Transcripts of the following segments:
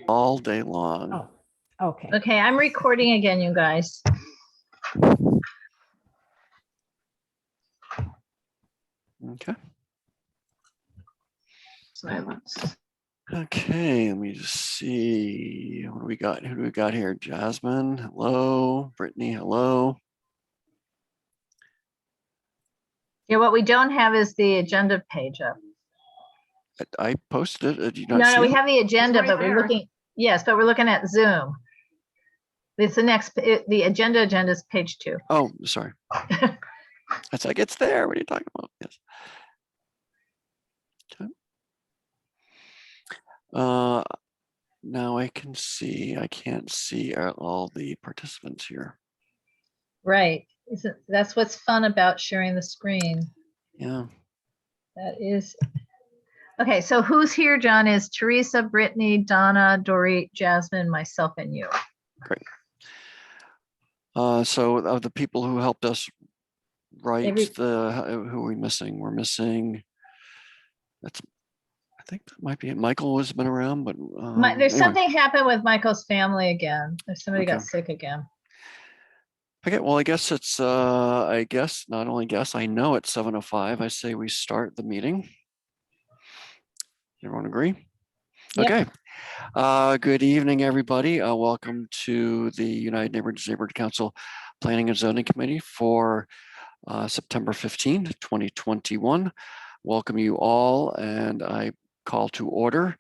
All day long. Oh, okay. Okay, I'm recording again, you guys. Okay. Silence. Okay, let me just see. What do we got? Who do we got here? Jasmine, hello. Brittany, hello. Yeah, what we don't have is the agenda page up. I posted it. Did you not No, see we it? have the agenda, right but we're there. looking, yes, but we're looking at Zoom. It's the next, the agenda is page 2. Oh, sorry. It's like it's there. What are you talking about? Yes. Okay. Now I can see. I can't see all the participants here. Right. That's what's fun about sharing the screen. Yeah. That is. Okay, so who's here, John? Is Teresa, Brittany, Donna, Dorit, Jasmine, myself, and you. Great. So of the people who helped us write who are we missing? We're missing. I think that might be it. Michael has been around, but There's anyway. something happened with Michael's family again. Somebody got Okay. sick again. Okay, well, I guess it's, I know it's 7:05. I say we start the meeting. Everyone agree? Yep. Okay. Good evening, everybody. Welcome to the United Neighborhoods Neighborhood Council Planning and Zoning Committee for September 15, 2021. Welcome you all, and I call to order.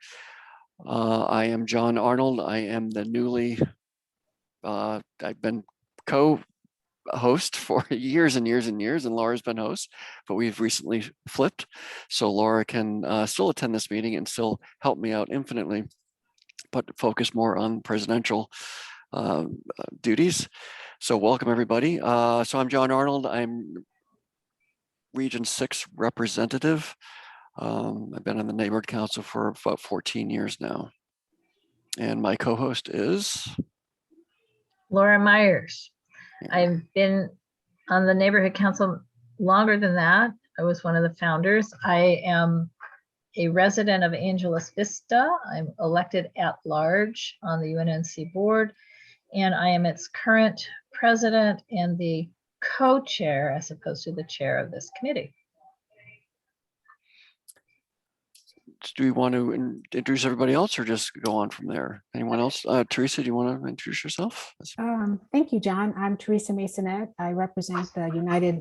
I am John Arnold. I am the newly, I've been co-host for years and years and years, and Laura's been host, but we've recently flipped. So Laura can still attend this meeting and still help me out infinitely, but focus more on presidential duties. So welcome everybody. So I'm John Arnold. I'm Region 6 representative. I've been on the Neighborhood Council for about 14 years now. And my co-host is? Laura Myers. I've been on the Neighborhood Council longer than that. I was one of the founders. I am a resident of Angeles Vista. I'm elected at large on the UNNC board, and I am its current president and the co-chair as opposed to the chair of this committee. Do we want to introduce everybody else or just go on from there? Anyone else? Teresa, do you want to introduce yourself? Thank you, John. I'm Teresa Masonette. I represent the United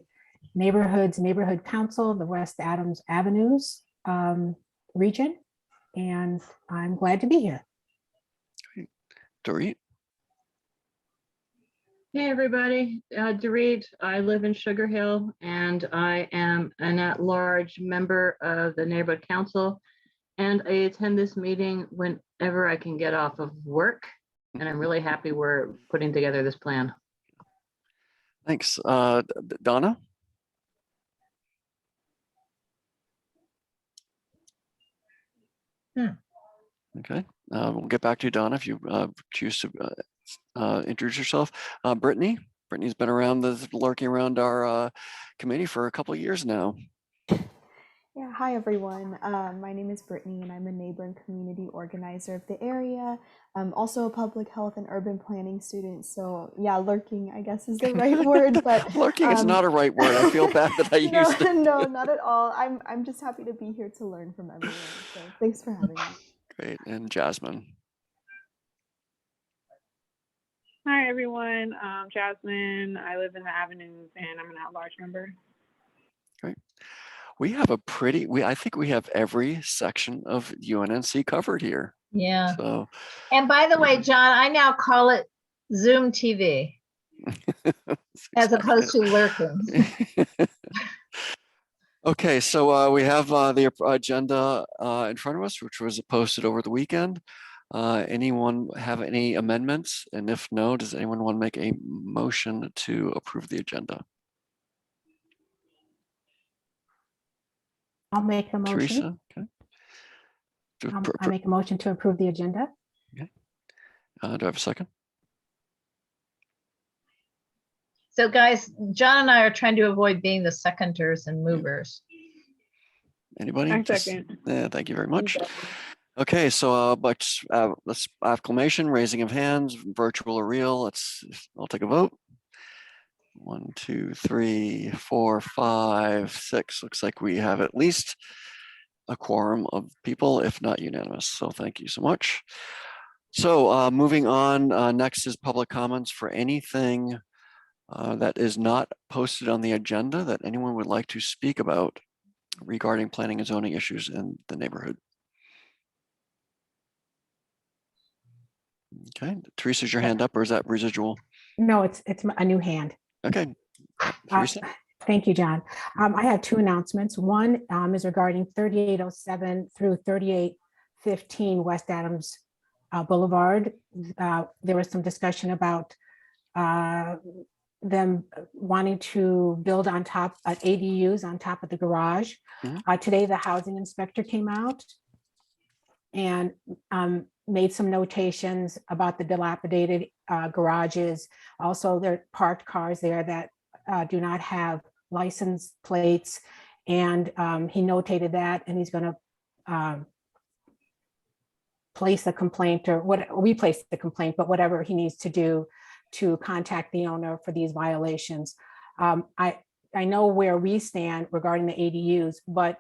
Neighborhoods Neighborhood Council, the West Adams Avenues region, and I'm glad to be here. Dorit? Hey everybody, Dorit. I live in Sugar Hill and I am an at-large member of the Neighborhood Council, and I attend this meeting whenever I can get off of work, and I'm really happy we're putting together this plan. Thanks. Donna? Okay, we'll get back to you, Donna, if you choose to introduce yourself. Brittany? Brittany's been around, lurking around our committee for a couple of years now. Yeah, hi everyone. My name is Brittany and I'm a neighbor and community organizer of the area. I'm also a public health and urban planning student. So yeah, lurking, I guess is the right word, but lurking is not a right word. I feel bad that I used it. No, not at all. I'm just happy to be here to learn from everyone. So thanks for having me. Great. And Jasmine? Hi everyone, Jasmine. I live in the Avenues and I'm an at-large member. Great. We have I think we have every section of UNNC covered here. Yeah. So, and by the way, John, I now call it Zoom TV as opposed to lurking. Okay, so we have the agenda in front of us, which was posted over the weekend. Anyone have any amendments? And if no, does anyone want to make a motion to approve the agenda? I'll make a motion. Teresa, okay. I make a motion to approve the agenda. Okay. Do I have a second? So guys, John and I are trying to avoid being the seconders and movers. Anybody? I Just- second. Yeah, thank you very much. Okay, so let's acclamation, raising of hands, virtual or real. I'll take a vote. 1, 2, 3, 4, 5, 6. Looks like we have at least a quorum of people, if not unanimous. So thank you so much. So moving on, next is public comments for anything that is not posted on the agenda that anyone would like to speak about regarding planning and zoning issues in the neighborhood. Okay, Teresa, is your hand up or is that residual? No, it's a new hand. Okay, Uh, Teresa. Thank you, John. I have two announcements. One is regarding 3807 through 3815 West Adams Boulevard. There was some discussion about them wanting to build on top of ADUs on top of the garage. Today, the housing inspector came out and made some notations about the dilapidated garages. Also, there are parked cars there that do not have license plates. And he notated that, and he's going to place a complaint, or what we place the complaint, but whatever he needs to do to contact the owner for these violations. I know where we stand regarding the ADUs, but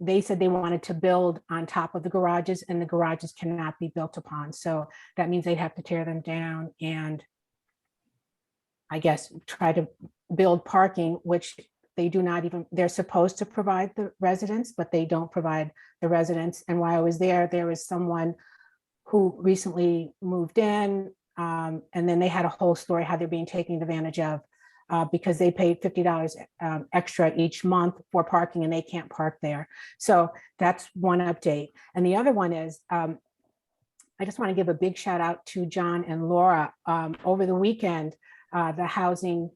they said they wanted to build on top of the garages, and the garages cannot be built upon. So that means they'd have to tear them down and I guess try to build parking, which they do not even, they're supposed to provide the residents, but they don't provide the residents. And while I was there, there was someone who recently moved in, and then they had a whole story how they're being taken advantage of because they paid $50 extra each month for parking and they can't park there. So that's one update. And the other one is, I just want to give a big shout out to John and Laura. Over the weekend, the housing,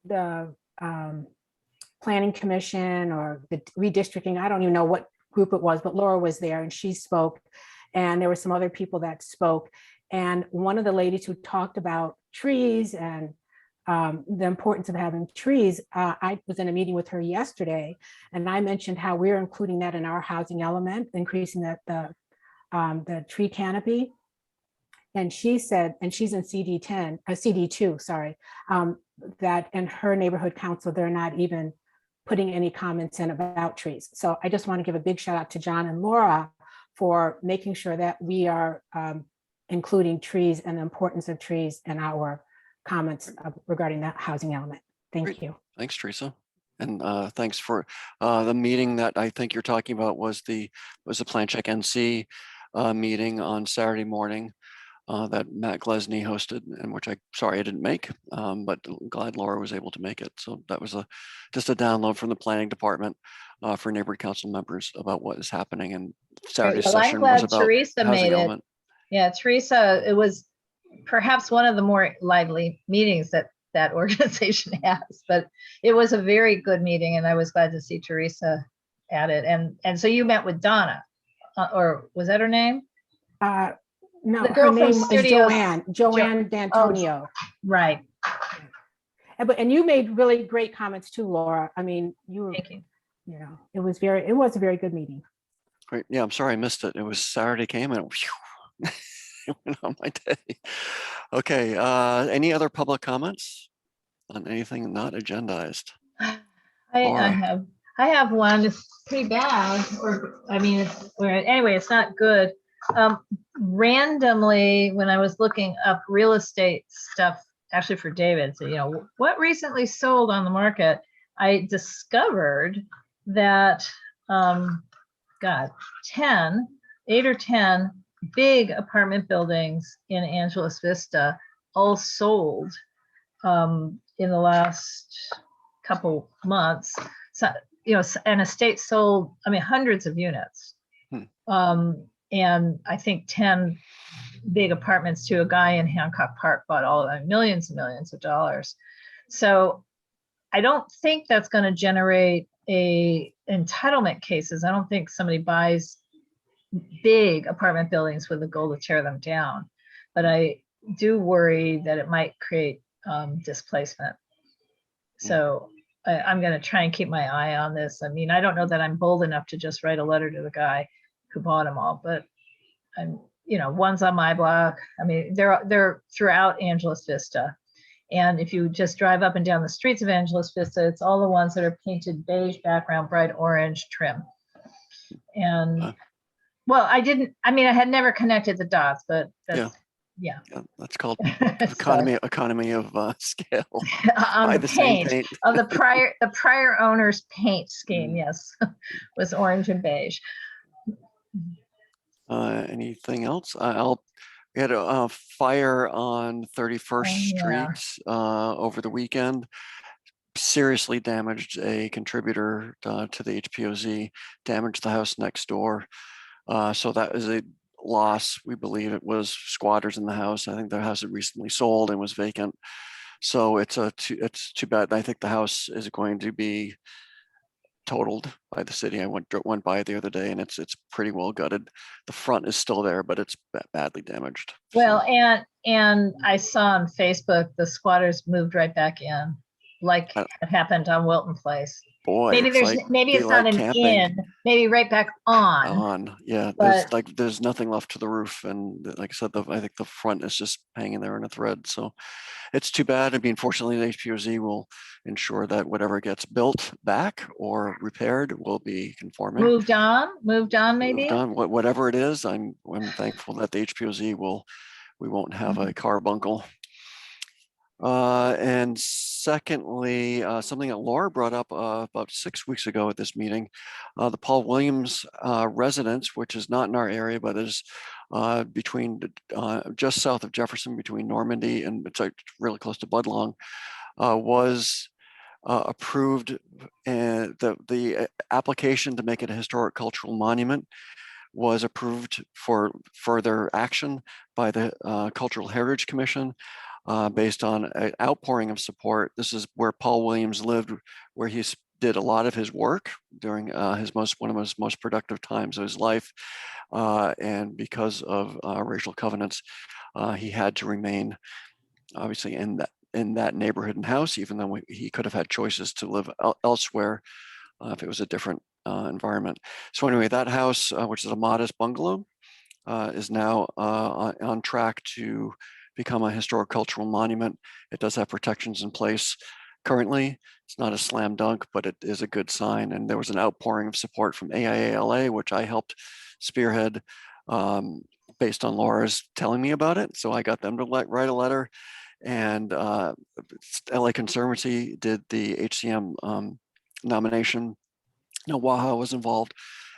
the planning commission or the redistricting, I don't even know what group it was, but Laura was there and she spoke. And there were some other people that spoke. And one of the ladies who talked about trees and the importance of having trees, I was in a meeting with her yesterday, and I mentioned how we're including that in our housing element, increasing the tree canopy. And she said, and she's in CD2, sorry, that in her neighborhood council, they're not even putting any comments in about trees. So I just want to give a big shout out to John and Laura for making sure that we are including trees and the importance of trees in our comments regarding that housing element. Thank Great. you. Thanks, Teresa. And thanks for the meeting that I think you're talking about was the Plan Check NC meeting on Saturday morning that Matt Glesney hosted, and which sorry I didn't make, but glad Laura was able to make it. So that was just a download from the planning department for neighborhood council members about what is happening. And Saturday's Well, I'm session was glad about Teresa housing made it. element. Yeah, Teresa, it was perhaps one of the more lively meetings that organization has, but it was a very good meeting, and I was glad to see Teresa at it. And so you met with Donna, or was that her name? No, The her girl from name is Studios- Joanne D'Antonio. Right. And you made really great comments too, Laura. I mean, Thank you. you know, it was a very good meeting. Great. Yeah, I'm sorry I missed it. It was Saturday came and whew, it went on my day. Okay. Any other public comments on anything not agendized? I have one. It's pretty bad, or I mean, anyway, it's not good. Randomly, when I was looking up real estate stuff, actually for David, so, you know, what recently sold on the market, I discovered that, 8 or 10 big apartment buildings in Angeles Vista all sold in the last couple months. So, you know, an estate sold, I mean, hundreds of units. And I think 10 big apartments to a guy in Hancock Park bought all of them, millions and millions of dollars. So I don't think that's going to generate entitlement cases. I don't think somebody buys big apartment buildings with the goal to tear them down. But I do worry that it might create displacement. So I'm going to try and keep my eye on this. I mean, I don't know that I'm bold enough to just write a letter to the guy who bought them all, but I'm, one's on my block. I mean, they're throughout Angeles Vista. And if you just drive up and down the streets of Angeles Vista, it's all the ones that are painted beige background, bright orange trim. And well, I had never connected the dots, but that's, yeah. That's called So, economy of scale. on Buy the same paint of the prior owner's paint scheme, yes, was orange and beige. Anything else? We had a fire on 31st yeah. Street over the weekend. Seriously damaged a contributor to the Hboz, damaged the house next door. So that is a loss. We believe it was squatters in the house. I think the house had recently sold and was vacant. So it's too bad. I think the house is going to be totaled by the city. I went by the other day, and it's pretty well gutted. The front is still there, but it's badly damaged. Well, and I saw on Facebook the squatters moved right back in, like it happened on Wilton Place. Boy, maybe it's not an in, maybe right back on. Yeah, but there's nothing left to the roof, and like I said, I think the front is just hanging there in a thread. So it's too bad. I mean, fortunately, the Hboz will ensure that whatever gets built back or repaired will be conforming. Moved on, maybe. Moved on, whatever it is. I'm thankful that the Hboz we won't have a carbuncle. And secondly, something that Laura brought up about 6 weeks ago at this meeting, the Paul Williams residence, which is not in our area, but is between just south of Jefferson, between Normandy and it's like really close to Budlong, was approved. And the application to make it a historic cultural monument was approved for further action by the Cultural Heritage Commission. Based on an outpouring of support. This is where Paul Williams lived, where he did a lot of his work during one of his most productive times of his life. And because of racial covenants, he had to remain obviously in that neighborhood and house, even though he could have had choices to live elsewhere if it was a different environment. So anyway, that house, which is a modest bungalow, is now on track to become a historic cultural monument. It does have protections in place currently. It's not a slam dunk, but it is a good sign. And there was an outpouring of support from AIALA, which I helped spearhead based on Laura's telling me about it. So I got them to write a letter, and LA Conservancy did the HCM nomination. No, Waha was involved,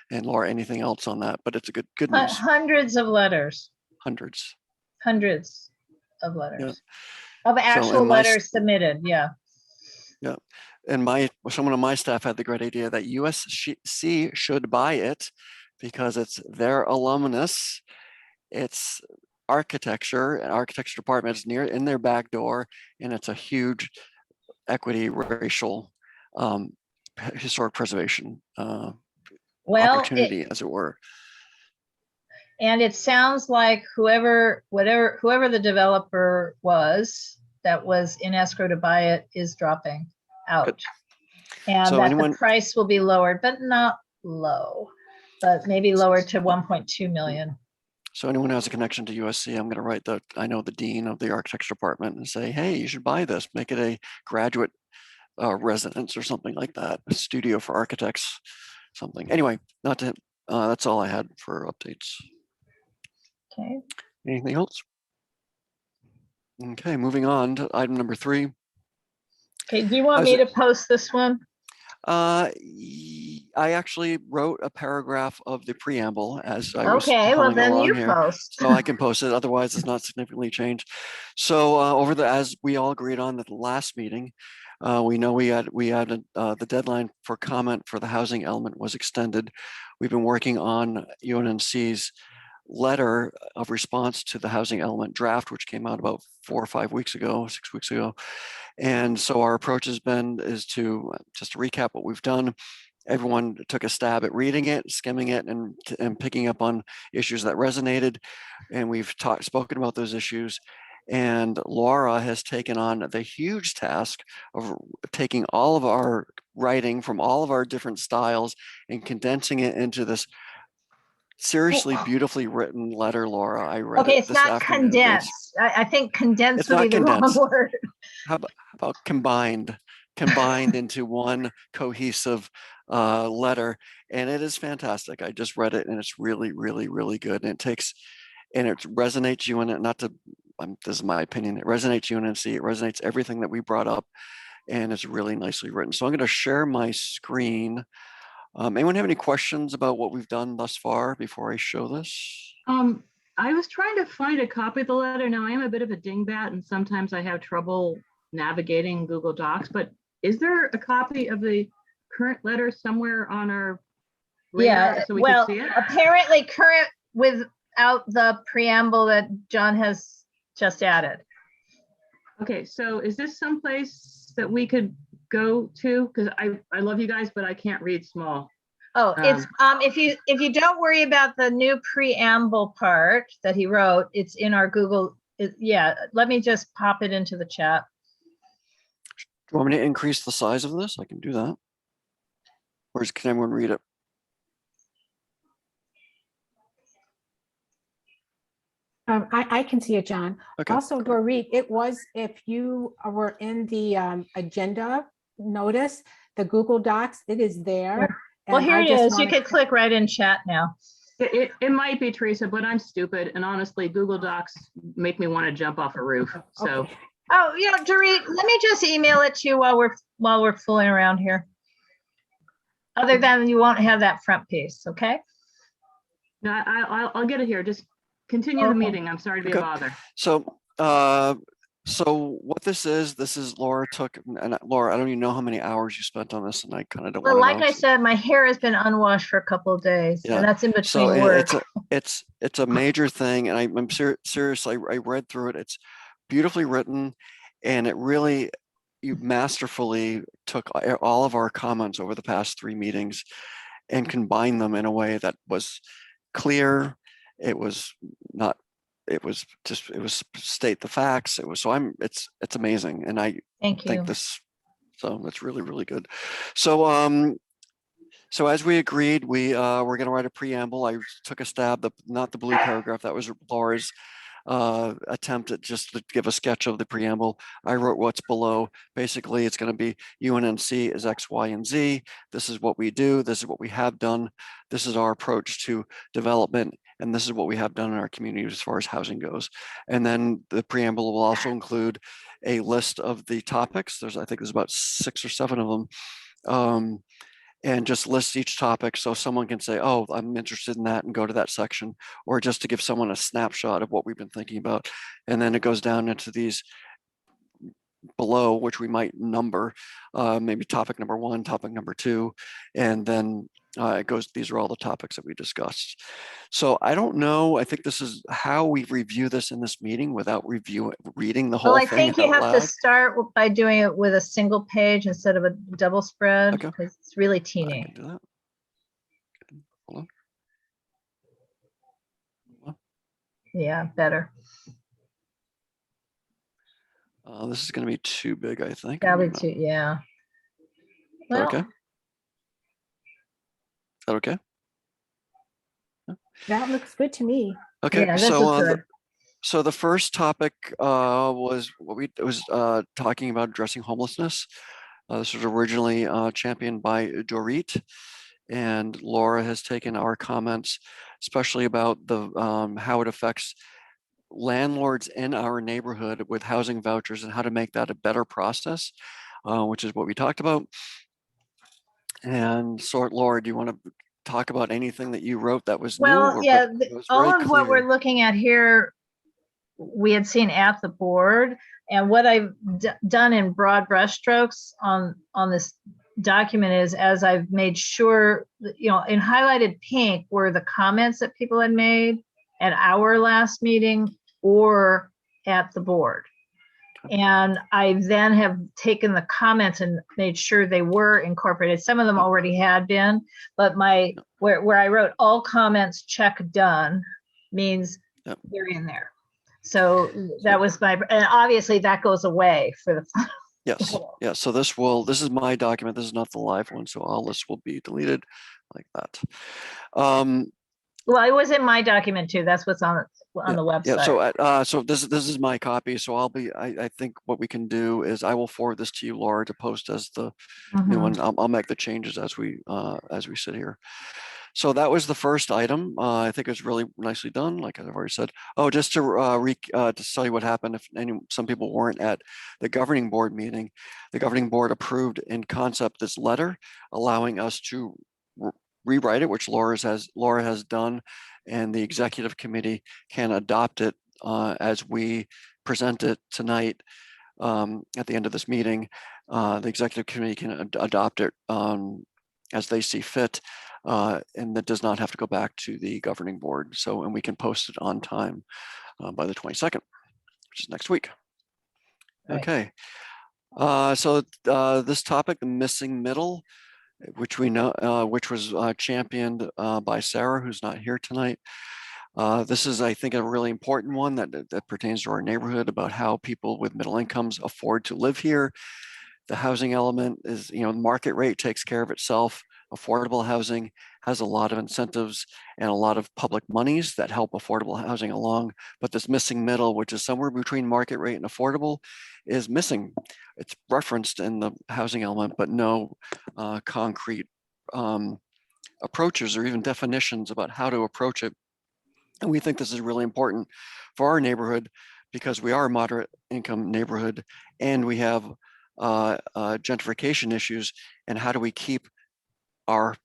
and Laura, anything else on that? But it's a good news. Hundreds of letters. Hundreds Of letters, yeah. Of actual letters submitted. Yeah. And someone on my staff had the great idea that USC should buy it because it's their alumnus. It's architecture, and architecture department is in their back door, and it's a huge equity, racial, historic preservation opportunity, as it were. And it sounds like whoever the developer was that was in escrow to buy it is dropping out. Good. And so that the price will be lowered, but not low, but maybe lowered to 1.2 million. So anyone who has a connection to USC, I'm going to write the dean of the architecture department and say, hey, you should buy this, make it a graduate residence or something like that, a studio for architects, something. Anyway, that's all I had for updates. Okay. Anything else? Okay, moving on to item number 3. Okay, do you want me to post this one? I actually wrote a paragraph of the preamble as I was okay, well then you here, post. so I can post it. Otherwise, it's not significantly changed. So as we all agreed on at the last meeting, we know we had the deadline for comment for the housing element was extended. We've been working on UNNC's letter of response to the housing element draft, which came out about 4 or 5 weeks ago, 6 weeks ago. And so our approach is to just recap what we've done. Everyone took a stab at reading it, skimming it, and picking up on issues that resonated. And we've spoken about those issues. And Laura has taken on the huge task of taking all of our writing from all of our different styles and condensing it into this seriously beautifully written letter, Laura. I read Okay, it it's this not afternoon. condensed. I think condensed It's would be not the wrong condensed. word. How about combined into one cohesive letter, and it is fantastic. I just read it, and it's really, really, really good. And it resonates UNNC. Not to, this is my opinion. It resonates UNNC. It resonates everything that we brought up, and it's really nicely written. So I'm going to share my screen. Anyone have any questions about what we've done thus far before I show this? I was trying to find a copy of the letter. Now I am a bit of a dingbat and sometimes I have trouble navigating Google Docs, but is there a copy of the current letter somewhere on our radar Yeah, so we well, can see it? apparently current without the preamble that John has just added. Okay, so is this someplace that we could go to? Because I love you guys, but I can't read small. Oh, it's if you don't worry about the new preamble part that he wrote, it's in our Google. Yeah, let me just pop it into the chat. Do you want me to increase the size of this? I can do that. Or can everyone read it? I can see it, John. Okay. Also, Dorit, it was, if you were in the agenda notice, the Google Docs, it is there. Well, And here I it just is. You wanted- can click right in chat now. It might be, Teresa, but I'm stupid. And honestly, Google Docs make me want to jump off a roof. So Okay. Oh, you know, Dorit, let me just email it to you while we're fooling around here. Other than you won't have that front piece, okay? no, I'll get it here. Just continue the Okay. meeting. I'm sorry to be a Okay. bother. So what this is Laura took, and Laura, I don't even know how many hours you spent on this, and I kind of don't Well, want to like know. I said, my hair has been unwashed for a couple of days, Yeah. and that's in So between work. it's a major thing, and I'm serious. I read through it. It's beautifully written, and it really, you masterfully took all of our comments over the past 3 meetings and combined them in a way that was clear. It was not. It was state the facts. It's amazing, and I Thank you. think this. So that's really, really good. So so as we agreed, we're going to write a preamble. I took a stab, not the blue paragraph. That was Laura's attempt at just to give a sketch of the preamble. I wrote what's below. Basically, it's going to be UNNC is X, Y, and Z. This is what we do. This is what we have done. This is our approach to development. And this is what we have done in our community as far as housing goes. And then the preamble will also include a list of the topics. I think there's about 6 or 7 of them. And just list each topic so someone can say, oh, I'm interested in that and go to that section, or just to give someone a snapshot of what we've been thinking about. And then it goes down into these below, which we might number, maybe topic number 1, topic number 2, and then it goes, these are all the topics that we discussed. So I don't know, I think this is how we review this in this meeting without reading the whole Well, I thing think you out have to loud. start by doing it with a single page instead of a double spread, Okay. because it's really I teeny. can do that. Hold on. Yeah, better. This is going to be too big, I think. Probably too, yeah. Is that Well, okay? Is that okay? That looks good to me. Okay, yeah, this is so good. so the first topic was talking about addressing homelessness. This was originally championed by Dorit, and Laura has taken our comments, especially about the how it affects landlords in our neighborhood with housing vouchers and how to make that a better process, which is what we talked about. And so, Laura, do you want to talk about anything that you wrote that was new? Well, yeah, it was all very of what clear? we're looking at here, we had seen at the board, and what I've done in broad brushstrokes on this document is, as I've made sure, you know, in highlighted pink were the comments that people had made at our last meeting or at the board. And I then have taken the comments and made sure they were incorporated. Some of them already had been, but where I wrote all comments check done means Yep. they're in there. So that was and obviously that goes away for the, Yes, yeah, so this is my document, this is not the live one, so all this will be deleted like that. well, it was in my document too. That's what's on the website. Yeah, so this is my copy, so I think what we can do is I will forward this to you, Laura, to post as the new Mhm. one. I'll make the changes as we sit here. So that was the first item. I think it was really nicely done, like I've already said. Oh, just to tell you what happened, if some people weren't at the governing board meeting, the governing board approved in concept this letter allowing us to rewrite it, which Laura has done, and the executive committee can adopt it as we present it tonight at the end of this meeting. The executive committee can adopt it as they see fit, and that does not have to go back to the governing board. So, and we can post it on time by the 22nd, which is next week. Right. Okay. So this topic, the missing middle, which we know, which was championed by Sarah, who's not here tonight. This is, I think, a really important one that pertains to our neighborhood about how people with middle incomes afford to live here. The housing element is, market rate takes care of itself. Affordable housing has a lot of incentives and a lot of public monies that help affordable housing along. But this missing middle, which is somewhere between market rate and affordable, is missing. It's referenced in the housing element, but no concrete approaches or even definitions about how to approach it. And we think this is really important for our neighborhood because we are a moderate income neighborhood and we have gentrification issues. And how do we keep our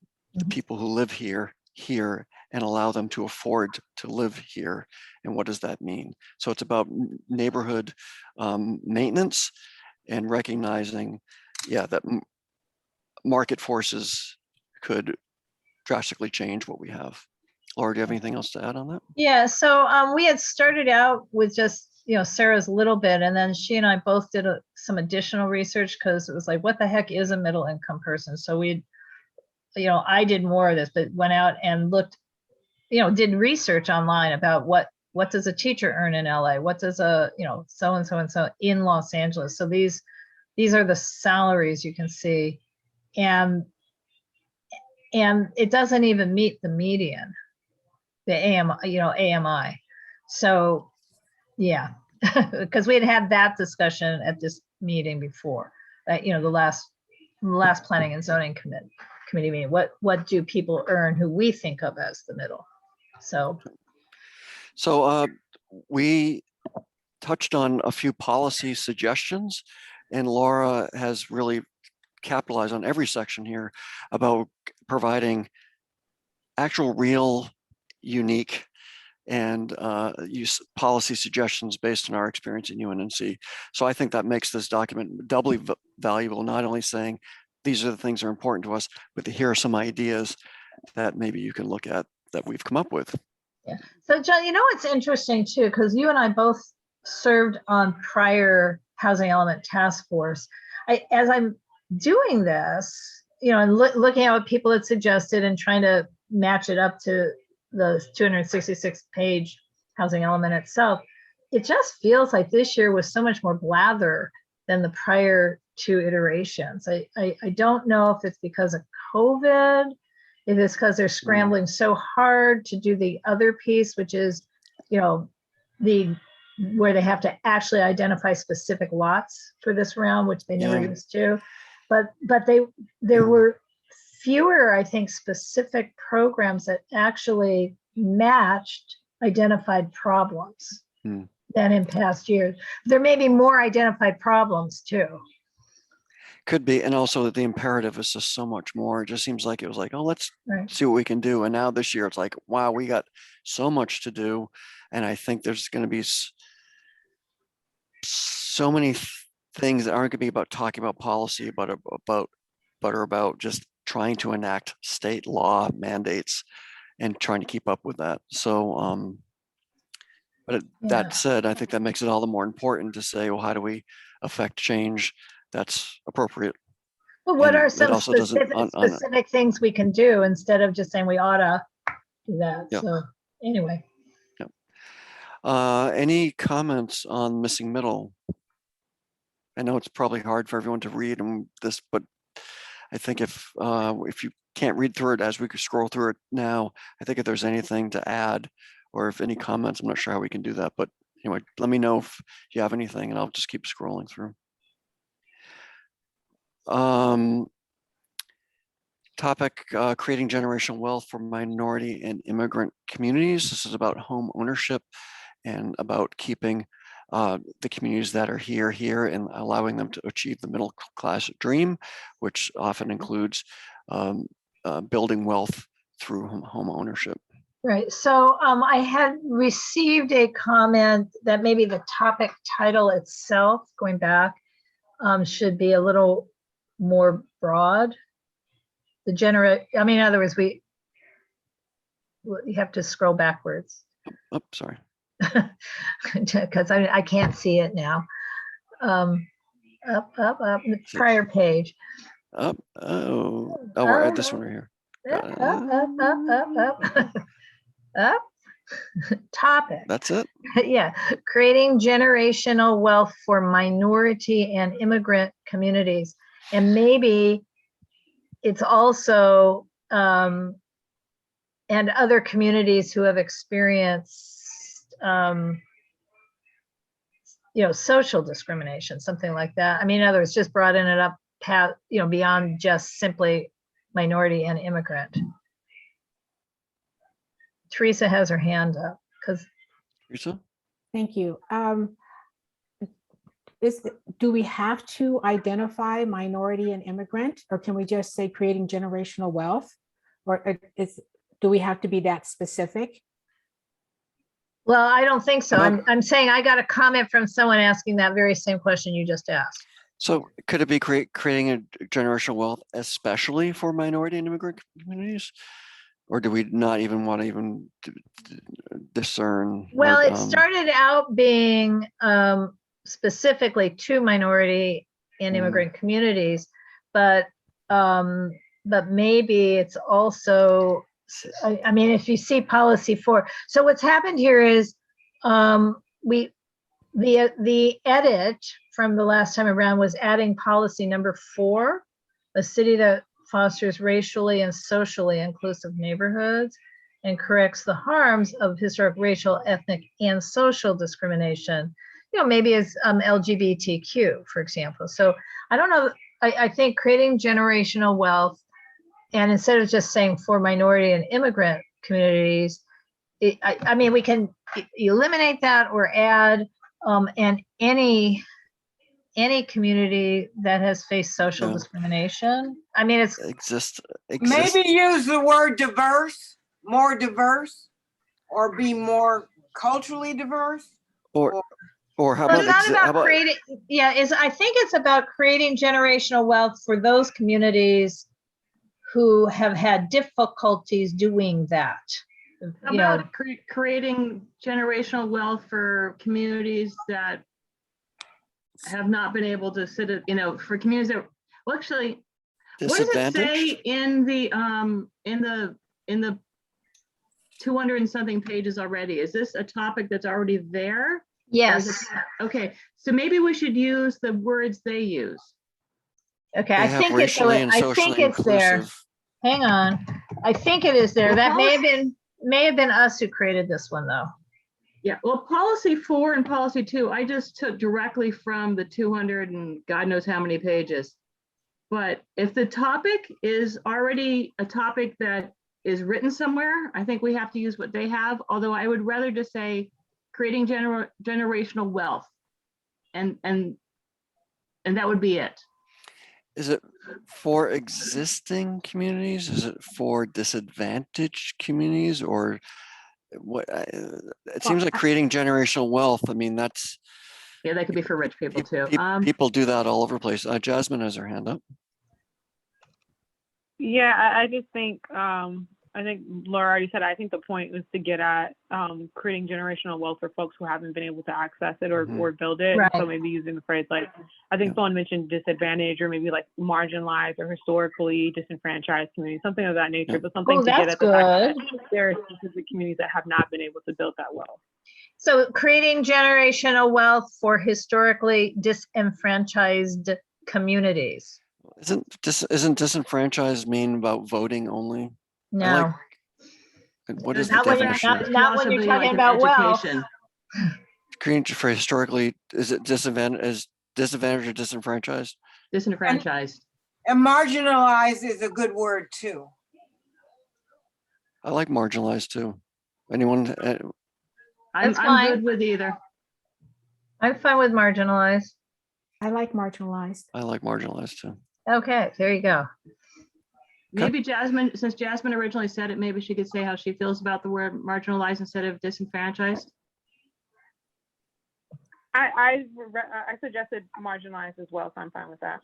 people who live here and allow them to afford to live here? And what does that mean? So it's about neighborhood maintenance and recognizing, that market forces could drastically change what we have. Laura, do you have anything else to add on that? Yeah, so we had started out with just, Sarah's little bit, and then she and I both did some additional research because it was like, what the heck is a middle income person? So I did more of this, but went out and looked, did research online about what does a teacher earn in LA? What does a, so and so in Los Angeles? So these are the salaries you can see. And it doesn't even meet the median, the AMI. So yeah, because we had that discussion at this meeting before, the last planning and zoning committee meeting. What do people earn who we think of as the middle? So we touched on a few policy suggestions, and Laura has really capitalized on every section here about providing actual, real, unique, and use policy suggestions based on our experience in UNNC. So I think that makes this document doubly valuable, not only saying these are the things that are important to us, but here are some ideas that maybe you can look at that we've come up with. Yeah. So John, it's interesting too, because you and I both served on prior housing element task force. As I'm doing this, and looking at what people had suggested and trying to match it up to the 266-page housing element itself, it just feels like this year was so much more blather than the prior two iterations. I don't know if it's because of COVID, if it's because they're scrambling so hard to do the other piece, which is, where they have to actually identify specific lots for this round, which they never used to. But there were fewer, I think, specific programs that actually matched identified problems than in past years. There may be more identified problems too. Could be, and also the imperative is just so much more. It just seems like it was like, oh, let's see what we can do. And now this year it's like, wow, we got so much to do. And I think there's going to be so many things that aren't going to be about talking about policy, but are about just trying to enact state law mandates and trying to keep up with that. So, that said, I think that makes it all the more important to say, well, how do we affect change that's appropriate? Well, what are some specific things we can do instead of just saying we ought to do that? Yeah. So anyway. Any comments on missing middle? I know it's probably hard for everyone to read this, but I think if you can't read through it as we could scroll through it now, I think if there's anything to add or if any comments, I'm not sure how we can do that, but anyway, let me know if you have anything and I'll just keep scrolling through. Topic, creating generational wealth for minority and immigrant communities. This is about home ownership and about keeping the communities that are here and allowing them to achieve the middle class dream, which often includes building wealth through home ownership. Right. So I had received a comment that maybe the topic title itself, going back, should be a little more broad. I mean, in other words, you have to scroll backwards. Oh, sorry. Because I can't see it now. Up, the prior page. Up, this one right here. Up. Topic. That's it. Yeah, creating generational wealth for minority and immigrant communities, and maybe it's also and other communities who have experienced social discrimination, something like that. I mean, in other words, just broaden it up past, beyond just simply minority and immigrant. Teresa has her hand up because. Teresa? Thank you. Do we have to identify minority and immigrant, or can we just say creating generational wealth? Or do we have to be that specific? Well, I don't think so. I'm saying I got a comment from someone asking that very same question you just asked. So could it be creating a generational wealth, especially for minority and immigrant communities? Or do we not even want to discern? Well, it started out being specifically to minority and immigrant communities, but maybe it's also, I mean, if you see policy 4. So what's happened here is the edit from the last time around was adding policy number 4, a city that fosters racially and socially inclusive neighborhoods and corrects the harms of historic racial, ethnic, and social discrimination, maybe as LGBTQ, for example. So I don't know, I think creating generational wealth, and instead of just saying for minority and immigrant communities, I mean, we can eliminate that or add and any community that has faced social discrimination. I mean, it's exist. Maybe use the word diverse, more diverse, or be more culturally diverse. Or how well, about, it's not about creating? Yeah, I think it's about creating generational wealth for those communities who have had difficulties doing that. About creating generational wealth for communities that have not been able to for communities that, well, actually, what does it say in the 200 and something pages already? Is this a topic that's already there? Yes. Okay, so maybe we should use the words they use. Okay, I think it's there. Hang on, I think it is there. Well, that may have been us who created this one, though. Yeah, well, policy 4 and policy 2, I just took directly from the 200 and God knows how many pages. But if the topic is already a topic that is written somewhere, I think we have to use what they have. Although I would rather just say creating generational wealth, and that would be it. Is it for existing communities? Is it for disadvantaged communities, or what? It seems like creating generational wealth. I mean, that's that could be for rich people too. People do that all over the place. Jasmine has her hand up. Yeah, I just think I think Laura already said, I think the point was to get at creating generational wealth for folks who haven't been able to access it or build it. Right. So maybe using the phrase like, I think someone mentioned disadvantaged or maybe like marginalized or historically disenfranchised communities, something of that nature, but something to get that's at the fact good. that there are specific communities that have not been able to build that wealth. So creating generational wealth for historically disenfranchised communities. Isn't disenfranchised mean about voting only? No, What is the Not when you're definition? not when you're talking about wealth. Green for historically, is it disadvantaged or disenfranchised? Disenfranchised. And marginalized is a good word too. I like marginalized too. Anyone? I'm That's fine. good with either. I'm fine with marginalized. I like marginalized. I like marginalized too. Okay, there you go. Maybe Jasmine, since Jasmine originally said it, maybe she could say how she feels about the word marginalized instead of disenfranchised. I suggested marginalized as well, so I'm fine with that.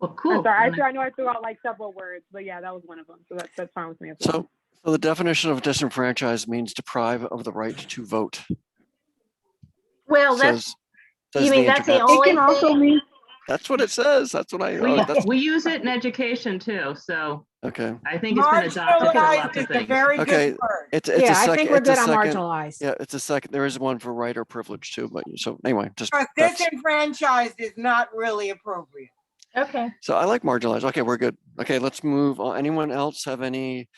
Well, cool. I'm sorry, I know I threw out like several words, but yeah, that was one of them. So that's fine with me as well. So the definition of disenfranchised means deprive of the right to vote. Well, Says you mean that's the internet. only It can also thing? mean That's what it says. That's what I. That's We use it in education too, so okay. I think it's been adopted for Marginalized lots is of a things. very Okay. good word. It's Yeah, a I second. think we're It's a good on second. marginalized. Yeah, it's a second. There is one for right or privilege too, but so anyway, just Because that's, disenfranchised is not really appropriate. Okay. so I like marginalized. Okay, we're good. Okay, let's move on. Anyone else have any?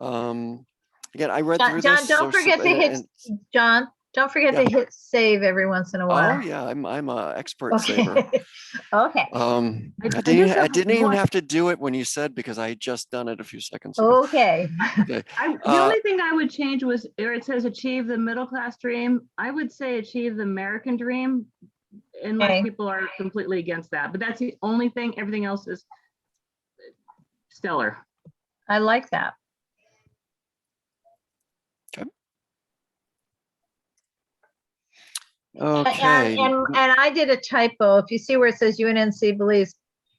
Again, I read through John, this. don't forget to hit John. Don't forget to hit save every once in a while. Oh yeah, I'm a expert saver. Okay. Okay. I just didn't have even one- have to do it when you said because I had just done it a few seconds ago. Okay. Okay. The only thing I would change was where it says achieve the middle class dream. I would say achieve the American dream, unless Okay. people are completely against that. But that's the only thing. Everything else is stellar. I like that. Okay. And I did a typo. If you see where it says UNNC believes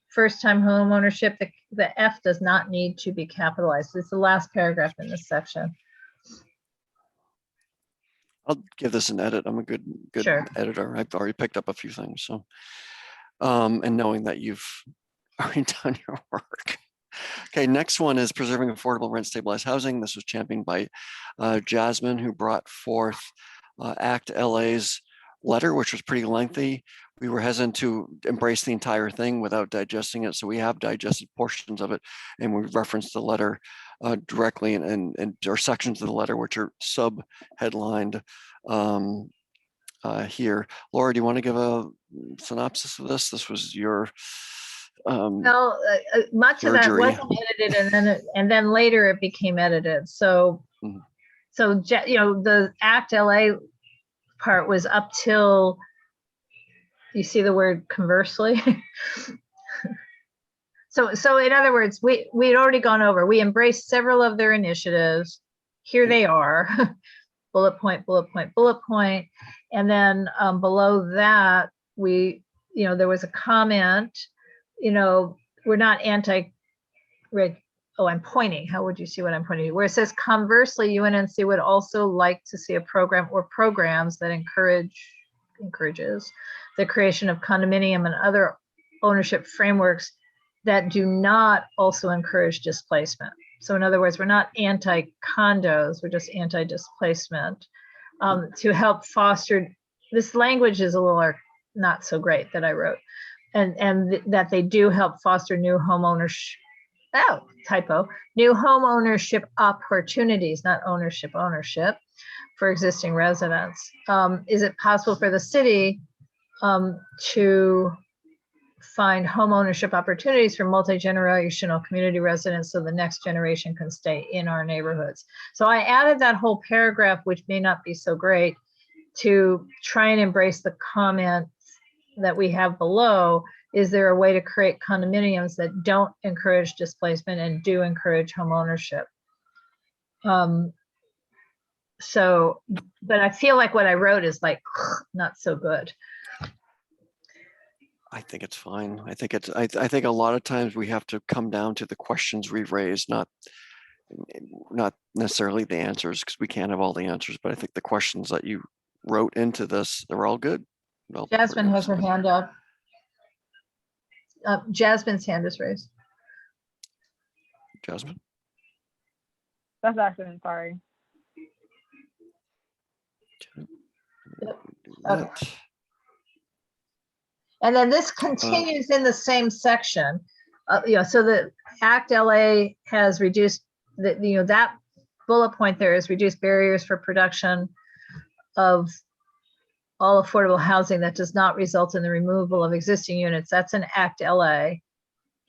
first-time home ownership, the F does not need to be capitalized. It's the last paragraph in this section. I'll give this an edit. I'm a good Sure. editor. I've already picked up a few things. So, and knowing that you've already done your work. Okay, next one is preserving affordable rent stabilized housing. This was championed by Jasmine, who brought forth ACT LA's letter, which was pretty lengthy. We were hesitant to embrace the entire thing without digesting it. So we have digested portions of it, and we referenced the letter directly and or sections of the letter, which are sub-headlined here. Laura, do you want to give a synopsis of this? This was your Well, much of that surgery. wasn't edited, and then later it became edited. So, Mhm. so you know, the ACT LA part was up till you see the word conversely. So in other words, we'd already gone over. We embraced several of their initiatives. Here they are, bullet point, bullet point, bullet point, and then below that there was a comment. We're not anti. Oh, I'm pointing. How would you see what I'm pointing to? Where it says, conversely, UNNC would also like to see a program or programs that encourages the creation of condominium and other ownership frameworks that do not also encourage displacement. So in other words, we're not anti-condos, we're just anti-displacement to help foster, this language is a little not so great that I wrote, and that they do help foster new home ownership. Oh, typo. New home ownership opportunities, not ownership for existing residents. Is it possible for the city to find home ownership opportunities for multi-generational community residents so the next generation can stay in our neighborhoods? So I added that whole paragraph, which may not be so great, to try and embrace the comment that we have below. Is there a way to create condominiums that don't encourage displacement and do encourage home ownership? But I feel like what I wrote is like not so good. I think it's fine. I think a lot of times we have to come down to the questions we've raised, not not necessarily the answers, because we can't have all the answers, but I think the questions that you wrote into this, they're all good. Well, Jasmine has her hand up. Jasmine's hand is raised. Jasmine? That's actually, sorry. Okay. And then this continues in the same section. So the Act LA has reduced that bullet point there is reduced barriers for production of all affordable housing that does not result in the removal of existing units. That's an Act LA.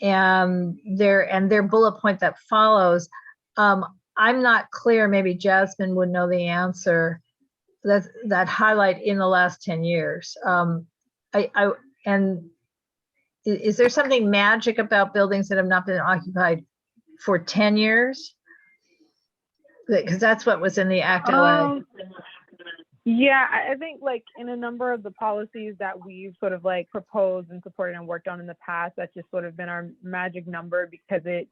And their bullet point that follows, I'm not clear, maybe Jasmine would know the answer, that highlight in the last 10 years. And is there something magic about buildings that have not been occupied for 10 years? Because that's what was in the Act LA. Yeah, I think like in a number of the policies that we've sort of like proposed and supported and worked on in the past, that's just sort of been our magic number, because it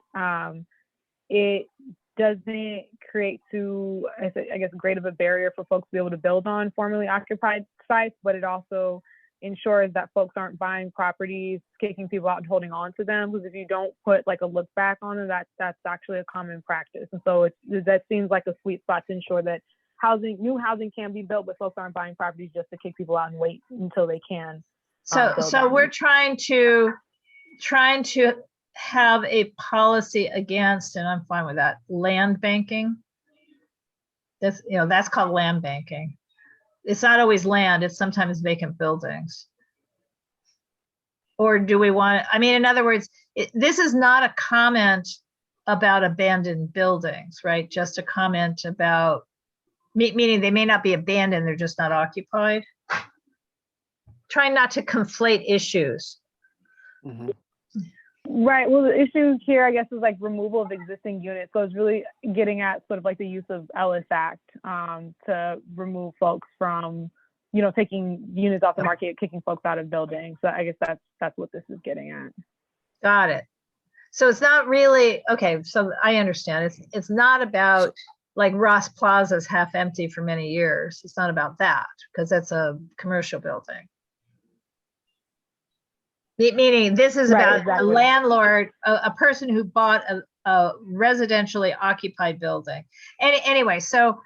doesn't create too, I guess, great of a barrier for folks to be able to build on formerly occupied sites, but it also ensures that folks aren't buying properties, kicking people out and holding on to them. Because if you don't put like a look back on it, that's actually a common practice. And so that seems like a sweet spot to ensure that new housing can be built, but folks aren't buying properties just to kick people out and wait until they can. So we're trying to have a policy against, and I'm fine with that, land banking. That's called land banking. It's not always land, it's sometimes vacant buildings. Or do we want, in other words, this is not a comment about abandoned buildings, right? Just a comment about, meaning they may not be abandoned, they're just not occupied. Trying not to conflate issues. Mhm. Right. Well, the issue here, I guess, is like removal of existing units. So it's really getting at sort of like the use of Ellis Act to remove folks from, taking units off the market, kicking folks out of buildings. So I guess that's what this is getting at. Got it. So it's not really, okay, so I understand. It's not about like Ross Plaza's half empty for many years. It's not about that, because that's a commercial building. Meaning this is Right, about exactly. a landlord, a person who bought a residentially occupied building. Anyway, so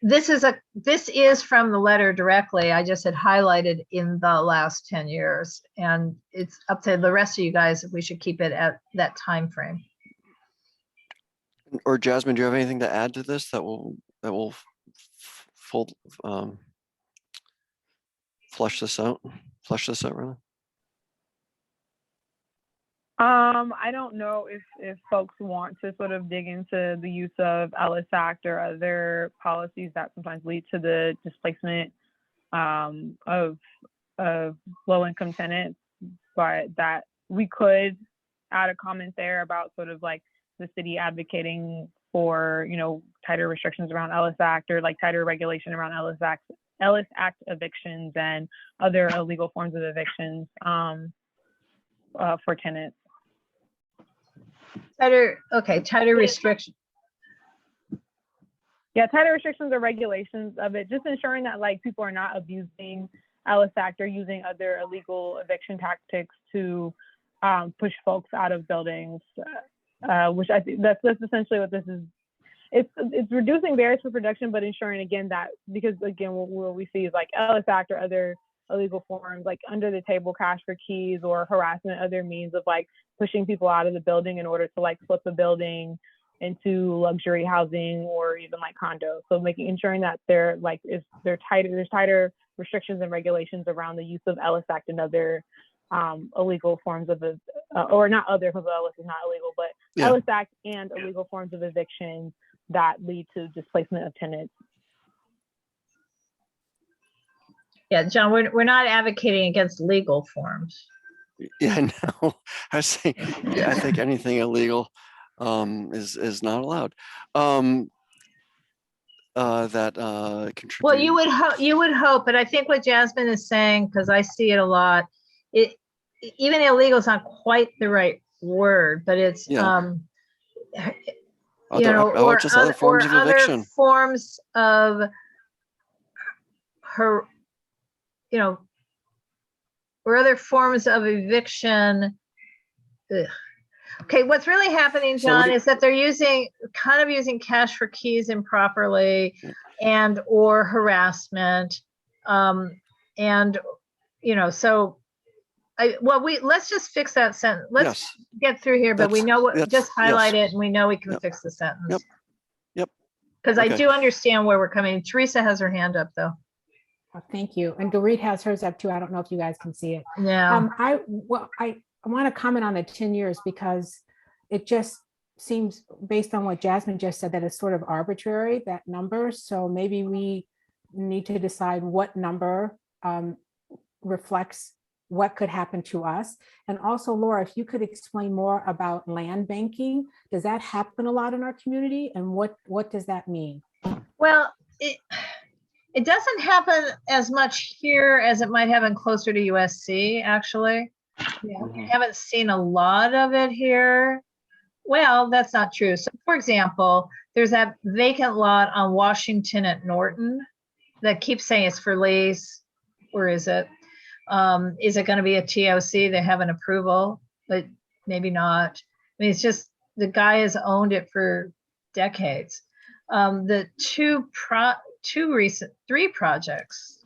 this is from the letter directly. I just had highlighted in the last 10 years, and it's up to the rest of you guys if we should keep it at that time frame. Or Jasmine, do you have anything to add to this that will flush this out really? I don't know if folks want to sort of dig into the use of Ellis Act or other policies that sometimes lead to the displacement of low-income tenants, but that we could add a comment there about sort of like the city advocating for, tighter restrictions around Ellis Act, or like tighter regulation around Ellis Act evictions and other illegal forms of evictions for tenants. Tighter restrictions. Yeah, tighter restrictions or regulations of it, just ensuring that like people are not abusing Ellis Act or using other illegal eviction tactics to push folks out of buildings, which I think that's essentially what this is. It's reducing barriers for production, but ensuring again that, because again what we see is like Ellis Act or other illegal forms like under the table cash for keys or harassment, other means of like pushing people out of the building in order to like flip a building into luxury housing or even like condos. So ensuring that there's tighter restrictions and regulations around the use of Ellis Act and other illegal forms of or not other, because Ellis is not illegal, but Yeah. Ellis Act and illegal forms of eviction that lead to displacement of tenants. Yeah, John, we're not advocating against legal forms. Yeah, no, I was saying, yeah, I think anything illegal is not allowed. That contribute. Well, you would hope, but I think what Jasmine is saying, because I see it a lot, even illegal is not quite the right word, but it's Yeah. you know, or just other forms of eviction. forms of her, you know, or other forms of eviction. Ugh. Okay, what's really happening, So what John, do you- is that they're using cash for keys improperly and or harassment. And, you know, so let's just fix that sentence. Let's Yes, get through here, but we know what, that's- just highlight yes. it and we know we can Yep. fix the sentence. Yep. Yep. Because I Okay. do understand where we're coming. Teresa has her hand up though. Thank you. And Dorit has hers up too. I don't know if you guys can see it. Yeah. I want to comment on the 10 years because it just seems, based on what Jasmine just said, that it's sort of arbitrary, that number. So maybe we need to decide what number reflects what could happen to us. And also, Laura, if you could explain more about land banking, does that happen a lot in our community? And what does that mean? Well, it doesn't happen as much here as it might happen closer to USC, actually. Yeah, we Mhm. haven't seen a lot of it here. Well, that's not true. So for example, there's that vacant lot on Washington at Norton that keeps saying it's for lease. Where is it? Is it going to be a TOC? They have an approval, but maybe not. I mean, it's just the guy has owned it for decades. The three projects.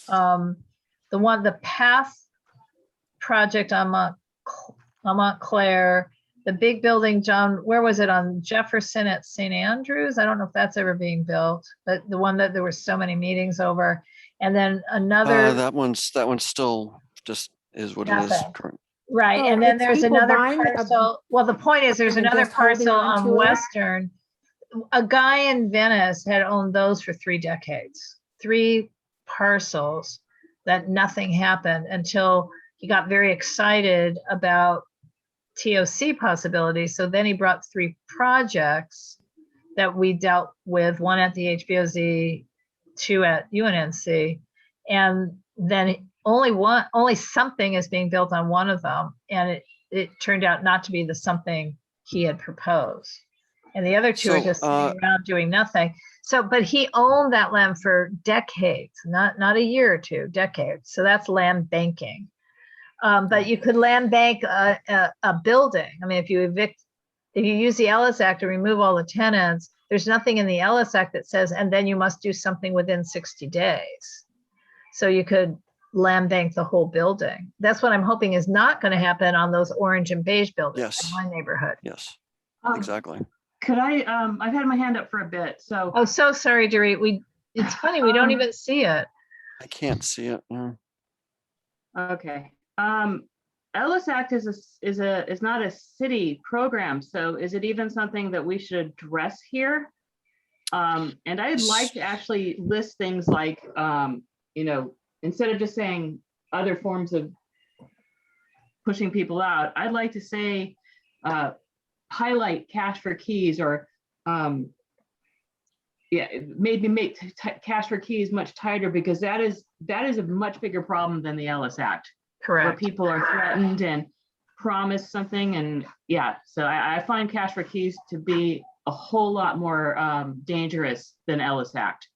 The PATH project on Montclair, the big building, John, where was it, on Jefferson at St. Andrews? I don't know if that's ever being built, but the one that there were so many meetings over. And then another. That one's still just is what it is. Nothing. Current. Right, Oh, and then it's there's people another buying a parcel. Well, the point is there's and another just holding parcel on on to it? Western. A guy in Venice had owned those for 3 decades, 3 parcels that nothing happened until he got very excited about TOC possibilities. So then he brought 3 projects that we dealt with, 1 at the Hboz, 2 at UNNC, and then only something is being built on one of them, and it turned out not to be the something he had proposed, and the other 2 are So, just sitting around doing nothing. So, but he owned that land for decades, not a year or 2, decades. So that's land banking. But you could land bank a building. I mean, if you use the Ellis Act to remove all the tenants, there's nothing in the Ellis Act that says, and then you must do something within 60 days. So you could land bank the whole building. That's what I'm hoping is not going to happen on those orange and beige buildings Yes. in my neighborhood. Yes, Um, exactly. Could I, I've had my hand up for a bit, so. Oh, so sorry, Dorit. It's funny, we don't even see it. I can't see it. Okay. Ellis Act is not a city program, so is it even something that we should address here? And I'd like to actually list things like, you know, instead of just saying other forms of pushing people out, I'd like to say highlight cash for keys, or maybe make cash for keys much tighter, because that is a much bigger problem than the Ellis Act. Where Correct. people are threatened and promised something, and so I find cash for keys to be a whole lot more dangerous than Ellis Act.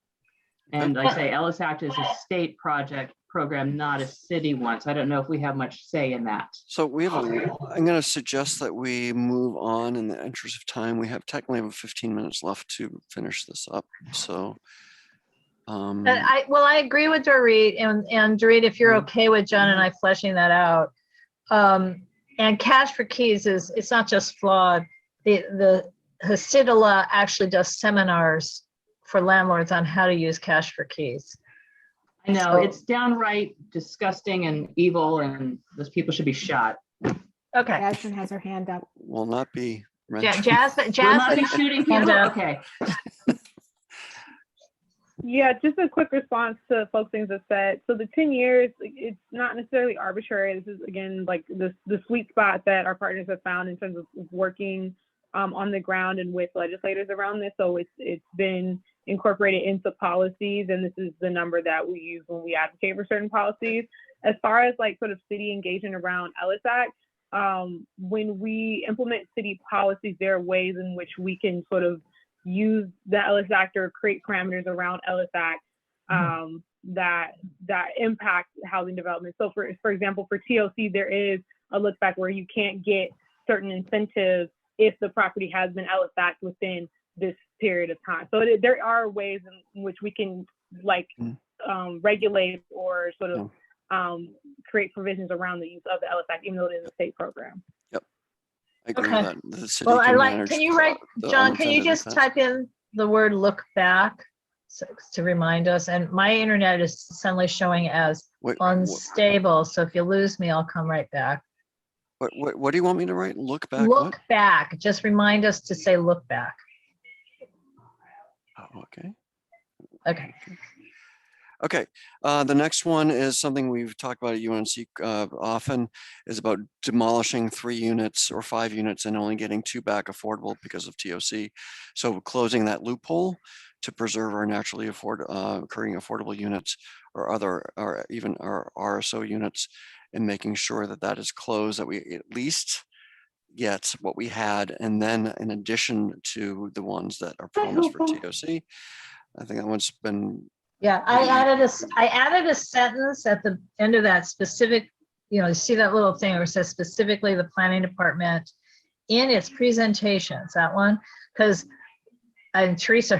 And like I say, Ellis Act is a state program, not a city one. So I don't know if we have much say in that. So I'm going to suggest that we move on in the interest of time. We technically have 15 minutes left to finish this up. So. I agree with Dorit, and Dorit, if you're okay with John and I fleshing that out. And cash for keys it's not just flawed. The Hasidilah actually does seminars for landlords on how to use cash for keys. I know, So- it's downright disgusting and evil, and those people should be shot. Okay. Jasmine has her hand up. Will not be Jasmine. Will not be Jasmine. shooting And, people? Okay. Yeah, just a quick response to folks things have said. So the 10 years, it's not necessarily arbitrary. This is, again, like the sweet spot that our partners have found in terms of working on the ground and with legislators around this. So it's been incorporated into policies, and this is the number that we use when we advocate for certain policies. As far as like sort of city engagement around Ellis Act, when we implement city policies, there are ways in which we can sort of use the Ellis Act or create parameters around Ellis Act that impact housing development. So for example, for TOC, there is a look back where you can't get certain incentives if the property has been Ellis Act within this period of time. So there are ways in which we can like regulate or sort of create provisions around the use of the Ellis Act, even though it is a state program. Yep, I agree Okay. with that. The city Well, manage can you write, the John, can you unintended just effects. type in the word look back to remind us? And my internet is suddenly showing as What, unstable. So if you lose me, I'll come right back. what do you want me to write? Look back. Look What? back. Just remind us to say look back. Oh, okay. Okay. Okay. The next one is something we've talked about at UNNC often, is about demolishing 3 units or 5 units and only getting 2 back affordable because of TOC. So closing that loophole to preserve our naturally occurring affordable units or even our RSO units, and making sure that that is closed, that we at least get what we had, and then in addition to the ones that are promised for TOC. I think that one's been. Yeah, I added a sentence at the end of that specific, you know, you see that little thing where it says specifically the planning department in its presentations, that one, because Teresa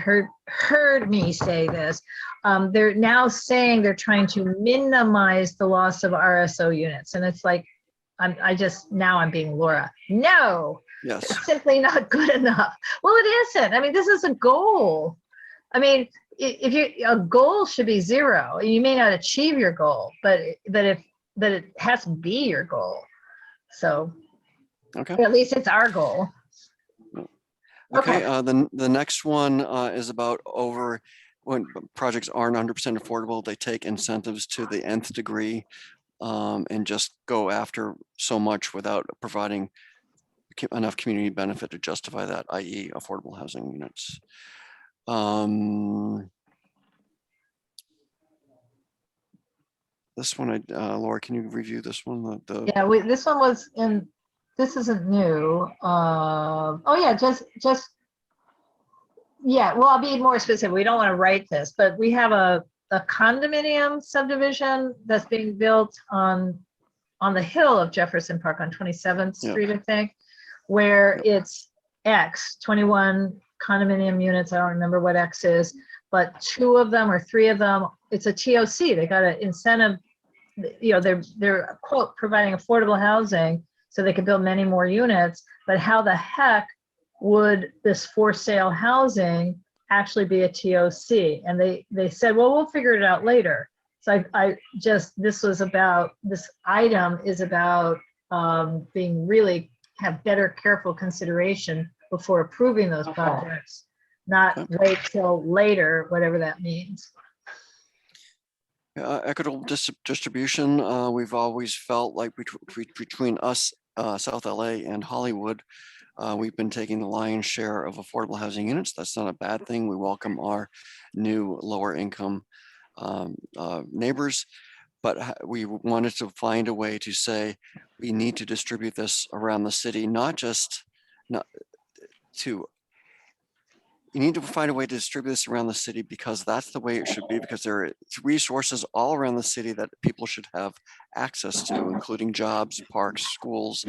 heard me say this. They're now saying they're trying to minimize the loss of RSO units. And it's like, I'm being Laura. No, Yes. it's simply not good enough. Well, it isn't. I mean, this is a goal. I mean, a goal should be 0. You may not achieve your goal, but it has to be your goal. So, Okay. at least it's our goal. Okay. The next one is about when projects aren't 100% affordable, they take incentives to the nth degree and just go after so much without providing enough community benefit to justify that, i.e. affordable housing units. This one, Laura, can you review this one? Yeah, this one was in, this isn't new. Oh yeah, yeah, well, I'll be more specific. We don't want to write this, but we have a condominium subdivision that's being built on the hill of Jefferson Park on 27th Street, I think, where it's X, 21 condominium units. I don't remember what X is, but 2 of them or 3 of them, it's a TOC. They got an incentive, you know, they're quote, providing affordable housing so they could build many more units, but how the heck would this for sale housing actually be a TOC? And they said, well, we'll figure it out later. So this item is about being really have better careful consideration before approving those projects, not wait till later, whatever that means. Equitable distribution, we've always felt like between us, South LA and Hollywood, we've been taking the lion's share of affordable housing units. That's not a bad thing. We welcome our new lower income neighbors, but we wanted to find a way to say we need to distribute this around the city, you need to find a way to distribute this around the city because that's the way it should be, because there are resources all around the city that people should have access to, including jobs, parks, schools,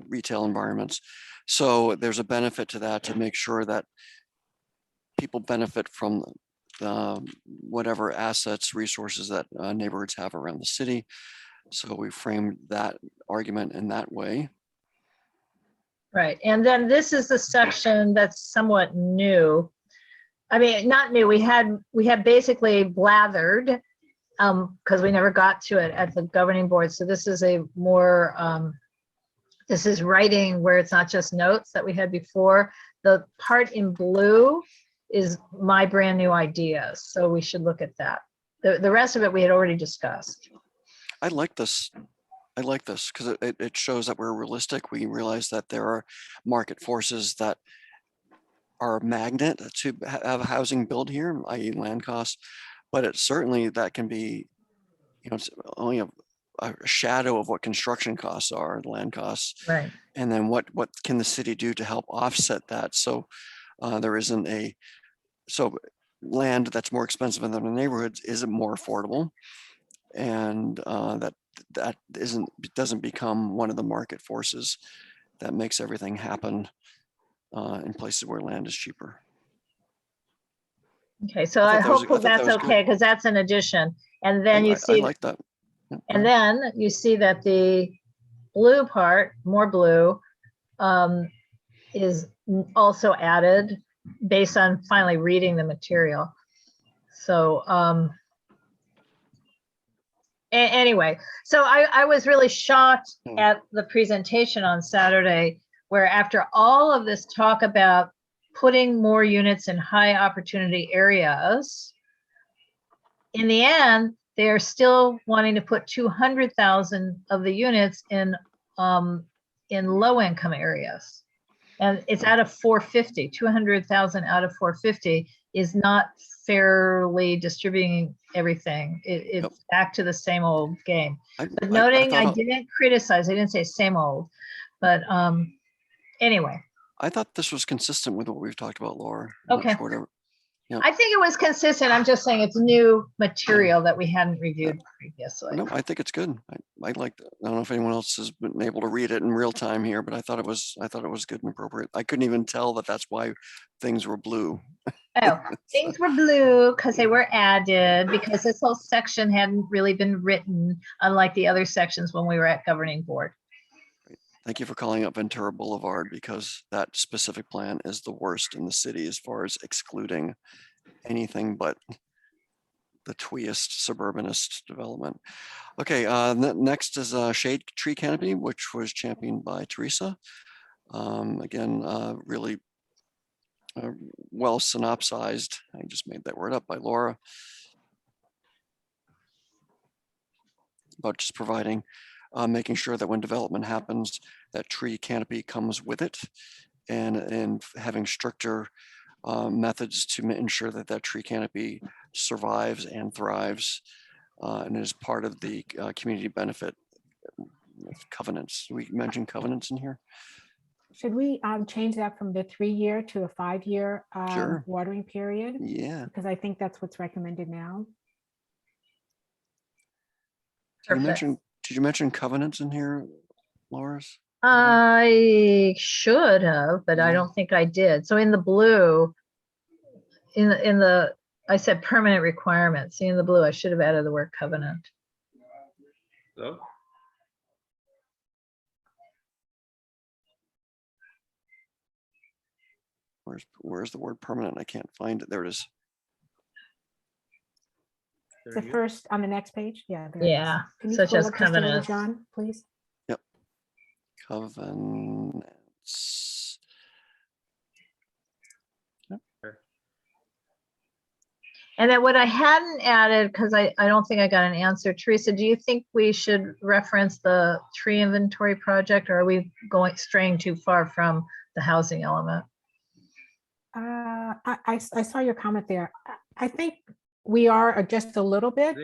retail environments. So there's a benefit to that, to make sure that people benefit from whatever assets, resources that neighborhoods have around the city. So we framed that argument in that way. Right, and then this is the section that's somewhat new. I mean, not new, we had basically blathered because we never got to it at the governing board. So this is a more, this is writing where it's not just notes that we had before. The part in blue is my brand new ideas. So we should look at that. The rest of it we had already discussed. I like this because it shows that we're realistic. We realize that there are market forces that are a magnet to have housing built here, i.e. land costs, but it certainly that can be, you know, it's only a shadow of what construction costs are, land costs. Right. And then what can the city do to help offset that? So there isn't so land that's more expensive than the neighborhoods isn't more affordable. And that doesn't become one of the market forces that makes everything happen in places where land is cheaper. Okay, so I I thought that was- I hope thought that that's was okay, good. because that's an addition. And then you I see, like that. Yeah, go and ahead. then you see that the blue part, more blue, is also added based on finally reading the material. So anyway, so I was really shocked at the presentation on Saturday, where after all of this talk about putting more units in high opportunity areas, in the end, they are still wanting to put 200,000 of the units in low income areas. And it's out of 450, 200,000 out of 450 is not fairly distributing everything. It's back to the same old game. But noting, I didn't criticize, I didn't say same old, but anyway. I thought this was consistent with what we've talked about, Laura. Okay. Yeah. I think it was consistent. I'm just saying it's new material that we hadn't reviewed previously. No, I think it's good. I like that. I don't know if anyone else has been able to read it in real time here, but I thought it was good and appropriate. I couldn't even tell that that's why things were blue. Oh, things were blue because they were added, because this whole section hadn't really been written, unlike the other sections when we were at governing board. Thank you for calling out Ventura Boulevard, because that specific plan is the worst in the city as far as excluding anything but the tweest suburbanist development. Okay, next is a shade tree canopy, which was championed by Teresa. Again, really well synopsized. I just made that word up, by Laura. About just providing, making sure that when development happens, that tree canopy comes with it, and having stricter methods to ensure that that tree canopy survives and thrives, and is part of the community benefit covenants. We mentioned covenants in here. Should we change that from the 3-year to a 5-year Sure. watering period? Yeah. Because I think that's what's recommended now. Perfect. Did you mention covenants in here, Loris? I should have, but I Yeah. don't think I did. So in the blue, I said permanent requirements. See, in the blue, I should have added the word covenant. So, Where's the word permanent? I can't find it. There it is. The first on the next page. Yeah. There Yeah, Can you such scroll as up just a little, covenants. John, please? Covenants. And then what I hadn't added, because I don't think I got an answer, Teresa, do you think we should reference the tree inventory project, or are we straying too far from the housing element? I saw your comment there. I think we are just a little bit.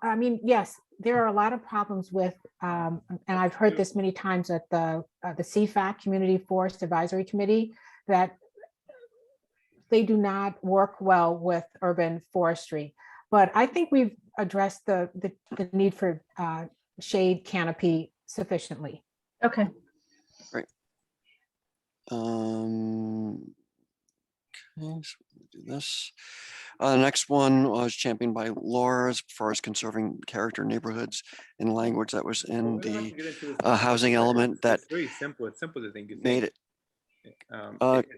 I mean, yes, there are a lot of problems with, and I've heard this many times at the CFAC, Community Forest Advisory Committee, that they do not work well with urban forestry. But I think we've addressed the need for shade canopy sufficiently. Okay. Right. Okay, so we'll do this. The next one was championed by Laura as far as conserving character neighborhoods in language that was in the housing element that it's very simple. It's simple to think. made it.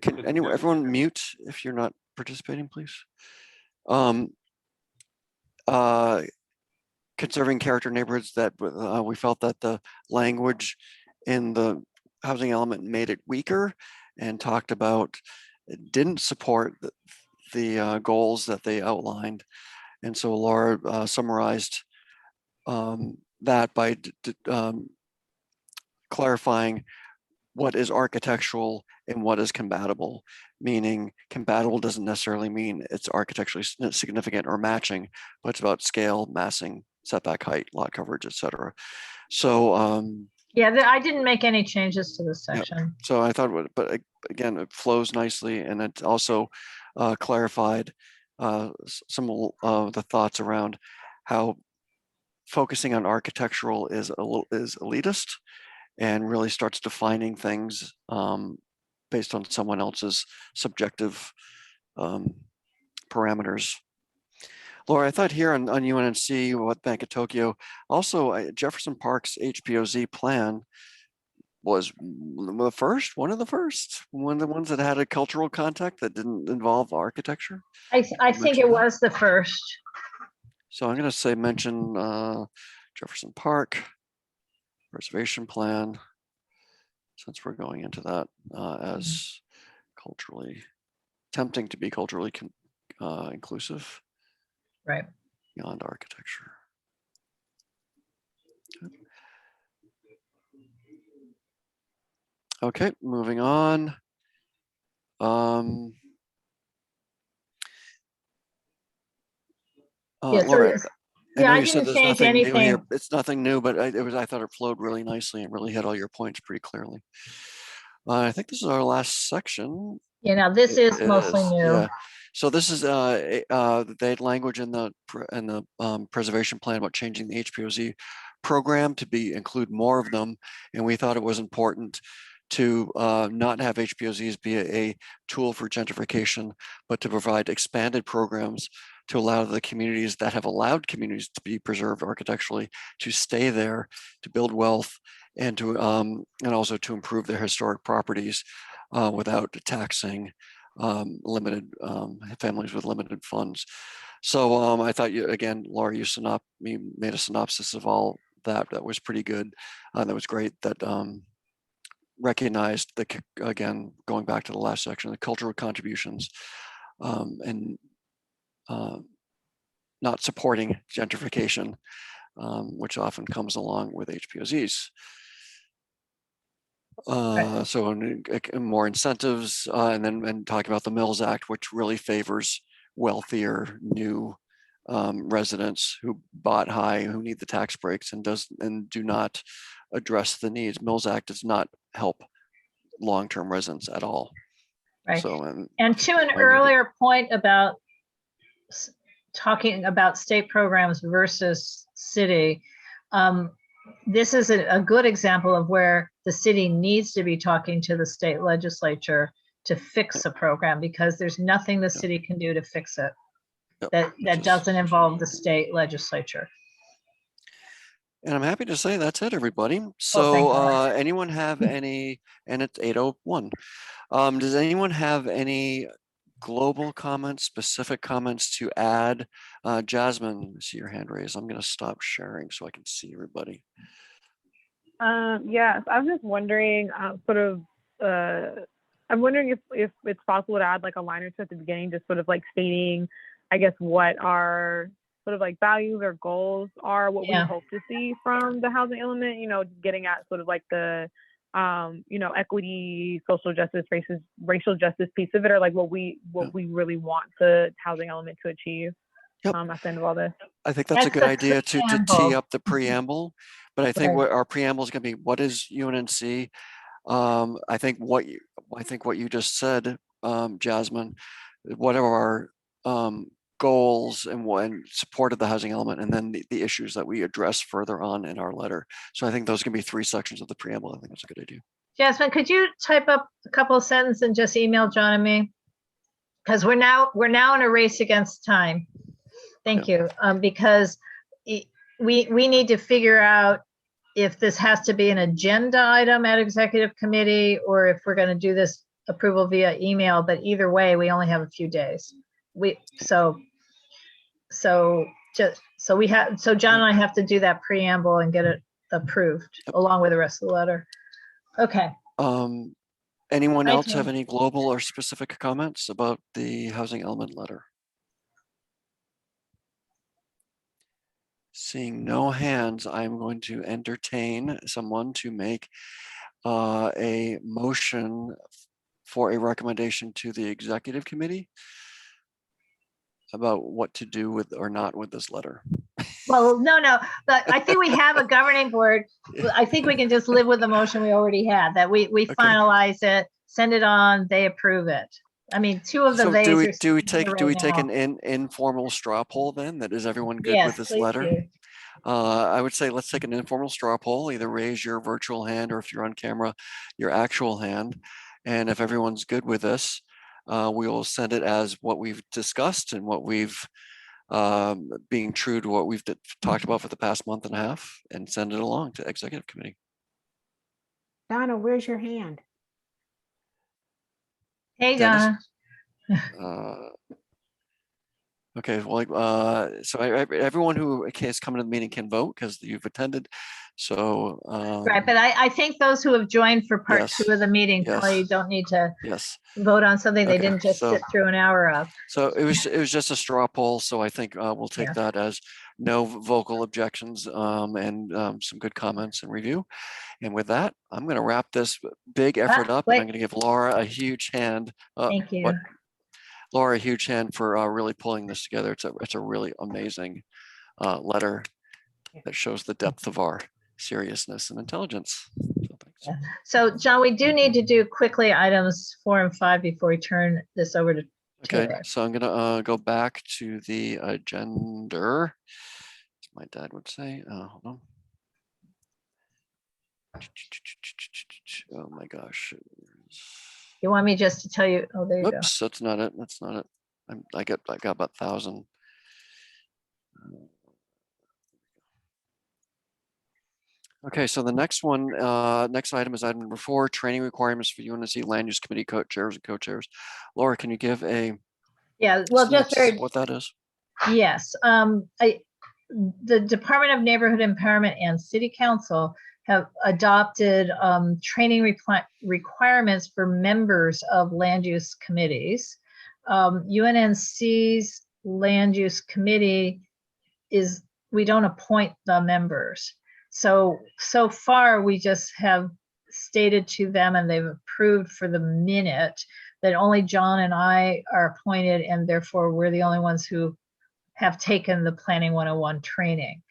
Can everyone mute if you're not participating, please? Conserving character neighborhoods, that we felt that the language in the housing element made it weaker, and talked about it didn't support the goals that they outlined. And so Laura summarized that by clarifying what is architectural and what is compatible, meaning compatible doesn't necessarily mean it's architecturally significant or matching, but it's about scale, massing, setback height, lot coverage, etc. So Yeah, I didn't make any changes to this section. so I thought, but again, it flows nicely, and it also clarified some of the thoughts around how focusing on architectural is elitist, and really starts defining things based on someone else's subjective parameters. Laura, I thought here on UNNC, what Bank of Tokyo, also Jefferson Park's HPOZ plan was one of the ones that had a cultural contact that didn't involve architecture. I think it was the first. So I'm going to say mention Jefferson Park reservation plan, since we're going into that as culturally attempting to be culturally inclusive, Right. beyond architecture. Okay, moving on. Yes, Laura, I know I you said didn't there's change nothing new here. anything. It's nothing new, but I thought it flowed really nicely and really hit all your points pretty clearly. I think this is our last section. You know, this is mostly new. Yeah. So this is they had language in the preservation plan about changing the HPOZ program to include more of them, and we thought it was important to not have HPOZs be a tool for gentrification, but to provide expanded programs to allow the communities that have allowed communities to be preserved architecturally to stay there, to build wealth, and to and also to improve their historic properties without taxing limited families with limited funds. So I thought again, Laura, you made a synopsis of all that. That was pretty good. That was great. That recognized again, going back to the last section, the cultural contributions and not supporting gentrification, which often comes along with HPOZs. So more incentives, and then talking about the Mills Act, which really favors wealthier new residents who bought high, who need the tax breaks, and do not address the needs. Mills Act does not help long-term residents at all. Right. So and to an earlier point about talking about state programs versus city, this is a good example of where the city needs to be talking to the state legislature to fix a program, because there's nothing the city can do to fix it that doesn't involve the state legislature. And I'm happy to say that's it, everybody. So anyone have any, and it's 8:01. Does anyone have any global comments, specific comments to add? Jasmine, I see your hand raised. I'm going to stop sharing so I can see everybody. Yes, I was just wondering, I'm wondering if it's possible to add like a line or two at the beginning, just sort of like stating, I guess, what our sort of like values or goals are, what we hope to see from the housing element, you know, getting at sort of like the, you know, equity, social justice, racial justice piece of it, or like what we really want the housing element to achieve at the end of all this. I think that's a good idea to tee up the preamble, but I think what our preamble is going to be, what is UNNC? I think what you just said, Jasmine, what are our goals and support of the housing element, and then the issues that we address further on in our letter. So I think those can be 3 sections of the preamble. I think that's a good idea. Jasmine, could you type up a couple of sentences and just email John and me? Because we're now in a race against time. Thank you. Because we need to figure out if this has to be an agenda item at executive committee, or if we're going to do this approval via email. But either way, we only have a few days. So John and I have to do that preamble and get it approved along with the rest of the letter. Okay. Anyone else have any global or specific comments about the housing element letter? Seeing no hands, I'm going to entertain someone to make a motion for a recommendation to the executive committee about what to do with or not with this letter. Well, no, but I think we have a governing board. I think we can just live with the motion we already had, that we finalize it, send it on, they approve it. I mean, two of the So days are. do we sitting take right an now. informal straw poll then? That is everyone good Yes, with this please letter? do. I would say let's take an informal straw poll. Either raise your virtual hand, or if you're on camera, your actual hand. And if everyone's good with this, we will send it as what we've discussed and what we've being true to what we've talked about for the past month and a half, and send it along to executive committee. Donna, where's your hand? Hey, Dennis? Donna. Okay, well, so everyone who has come to the meeting can vote because you've attended. So Right, but I think those who have joined for part yes, 2 of the meeting probably yes, don't need to yes. vote on something they Okay, didn't just so sit through an hour of. so it was just a straw poll. So I think we'll take Yeah. that as no vocal objections and some good comments and review. And with that, I'm going to wrap this big effort up, and I'm Wait, going to give Laura a huge hand. thank you. What? Laura, a huge hand for really pulling this together. It's a really amazing letter that shows the depth of our seriousness and intelligence. So thanks. Yeah. So John, we do need to do quickly items 4 and 5 before we turn this over to Okay, Taylor. so I'm gonna go back to the agenda, as my dad would say. Hold on. Oh my gosh. You want me just to tell you? Oh, there you go. Oops, that's not it. That's not it. I got about 1,000. Okay, so the next one, next item is item number 4, training requirements for UNNC Land Use Committee chairs and co-chairs. Laura, can you give a Yeah, well, just synopsis very, of what that is? yes. The Department of Neighborhood Empowerment and City Council have adopted training requirements for members of land use committees. UNNC's land use committee is, we don't appoint the members. So far we just have stated to them, and they've approved for the minute, that only John and I are appointed, and therefore we're the only ones who have taken the Planning 101 training.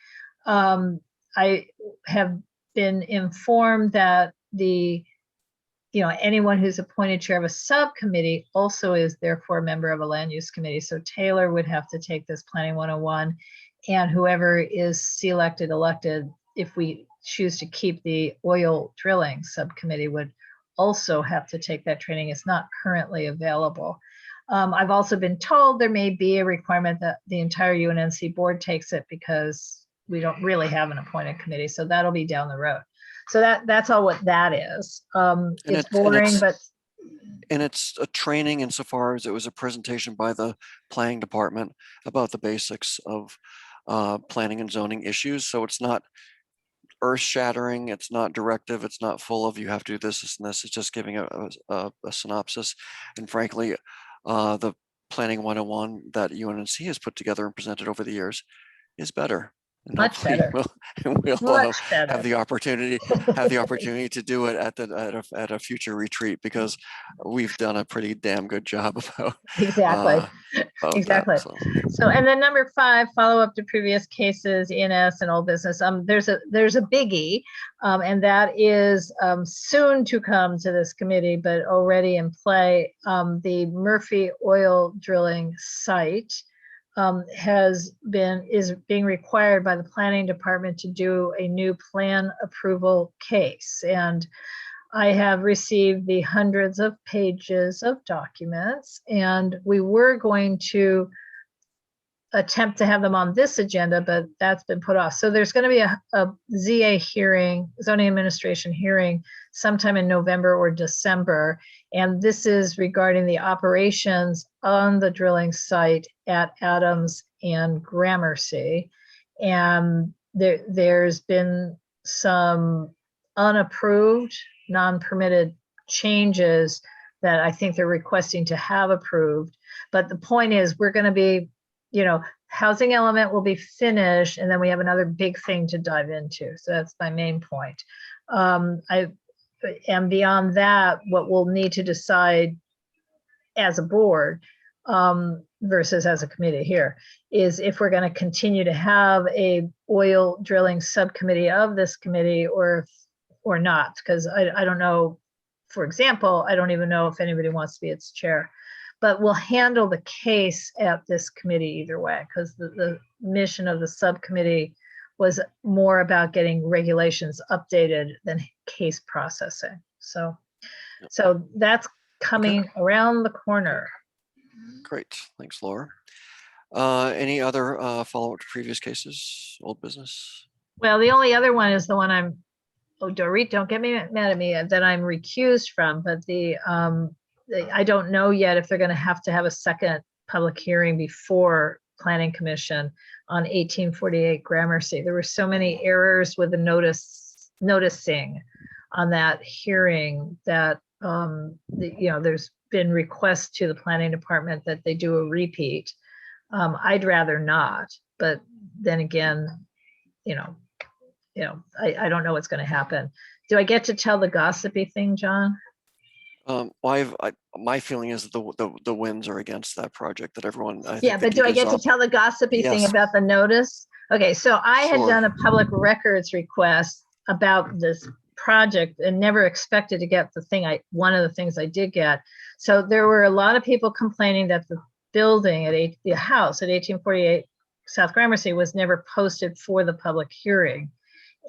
I have been informed that anyone who's appointed chair of a subcommittee also is therefore a member of a land use committee. So Taylor would have to take this Planning 101, and whoever is elected, if we choose to keep the oil drilling subcommittee, would also have to take that training. It's not currently available. I've also been told there may be a requirement that the entire UNNC board takes it, because we don't really have an appointed committee. So that'll be down the road. So that's all what that is. It's boring, but. And it's a training insofar as it was a presentation by the planning department about the basics of planning and zoning issues. So it's not earth-shattering, it's not directive, it's not full of you have to do this and this. It's just giving a synopsis. And frankly, the Planning 101 that UNNC has put together and presented over the years is better. And Much better. We'll Much better. have the opportunity to do it at a future retreat, because we've done a pretty damn good job about Exactly. Exactly. That, so, and then number 5, follow up to previous cases, ENS and old business. There's a biggie, and that is soon to come to this committee, but already in play. The Murphy oil drilling site is being required by the planning department to do a new plan approval case. And I have received the hundreds of pages of documents, and we were going to attempt to have them on this agenda, but that's been put off. So there's going to be a ZA hearing, zoning administration hearing, sometime in November or December. And this is regarding the operations on the drilling site at Adams and Gramercy. And there's been some unapproved, non-permitted changes that I think they're requesting to have approved. But the point is, we're going to be, housing element will be finished, and then we have another big thing to dive into. So that's my main point. And beyond that, what we'll need to decide as a board versus as a committee here, is if we're going to continue to have a oil drilling subcommittee of this committee or not, because I don't know, for example, I don't even know if anybody wants to be its chair, but we'll handle the case at this committee either way, because the mission of the subcommittee was more about getting regulations updated than case processing. So that's coming around the corner. Great. Thanks, Laura. Any other follow-up to previous cases, old business? Well, the only other one is the one Dorit, don't get me mad at me, that I'm recused from, but I don't know yet if they're going to have a second public hearing before Planning Commission on 1848 Gramercy. There were so many errors with the noticing on that hearing that there's been requests to the planning department that they do a repeat. I'd rather not, but then again, I don't know what's going to happen. Do I get to tell the gossipy thing, John? My feeling is that the winds are against that project, that everyone. But do I get to tell the gossipy thing about the notice? Okay, so I had done a public records request about this project and never expected to get one of the things I did get. So there were a lot of people complaining that the building the house at 1848 South Gramercy was never posted for the public hearing.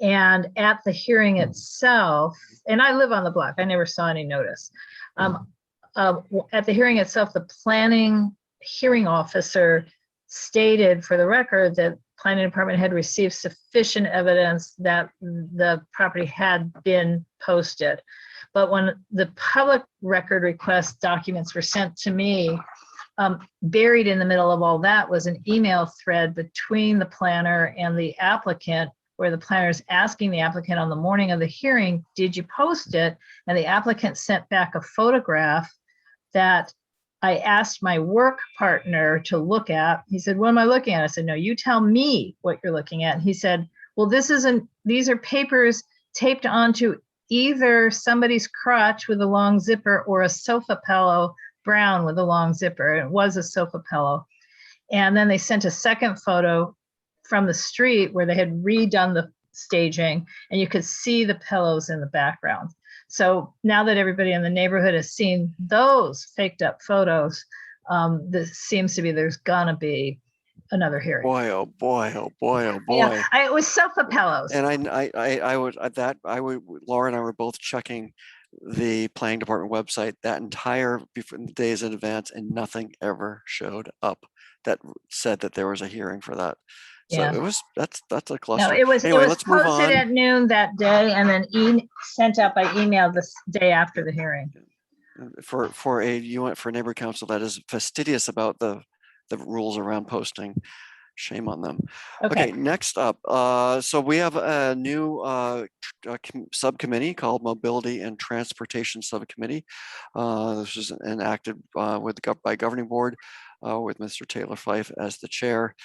And at the hearing itself, and I live on the block, I never saw any notice. At the hearing itself, the planning hearing officer stated for the record that planning department had received sufficient evidence that the property had been posted. But when the public record request documents were sent to me, buried in the middle of all that was an email thread between the planner and the applicant, where the planner is asking the applicant on the morning of the hearing, did you post it? And the applicant sent back a photograph that I asked my work partner to look at. He said, what am I looking at? I said, no, you tell me what you're looking at. And he said, well, these are papers taped onto either somebody's crotch with a long zipper or a sofa pillow, brown with a long zipper. It was a sofa pillow. And then they sent a second photo from the street where they had redone the staging, and you could see the pillows in the background. So now that everybody in the neighborhood has seen those faked up photos, this seems to be there's gonna be another hearing. Boy, oh boy, oh boy, oh boy. Yeah, it was sofa pillows. And I would Laura and I were both checking the planning department website that entire days in advance, and nothing ever showed up that said that there was a hearing for that. So that's a cluster. No, it was let's move posted on. at noon that day, and then sent out by email the day after the hearing. For a neighborhood council that is fastidious about the rules around posting, shame on them. Okay, next up, so we have a new subcommittee called Mobility and Transportation Subcommittee. This was enacted by governing board with Mr. Taylor Fife as the chair.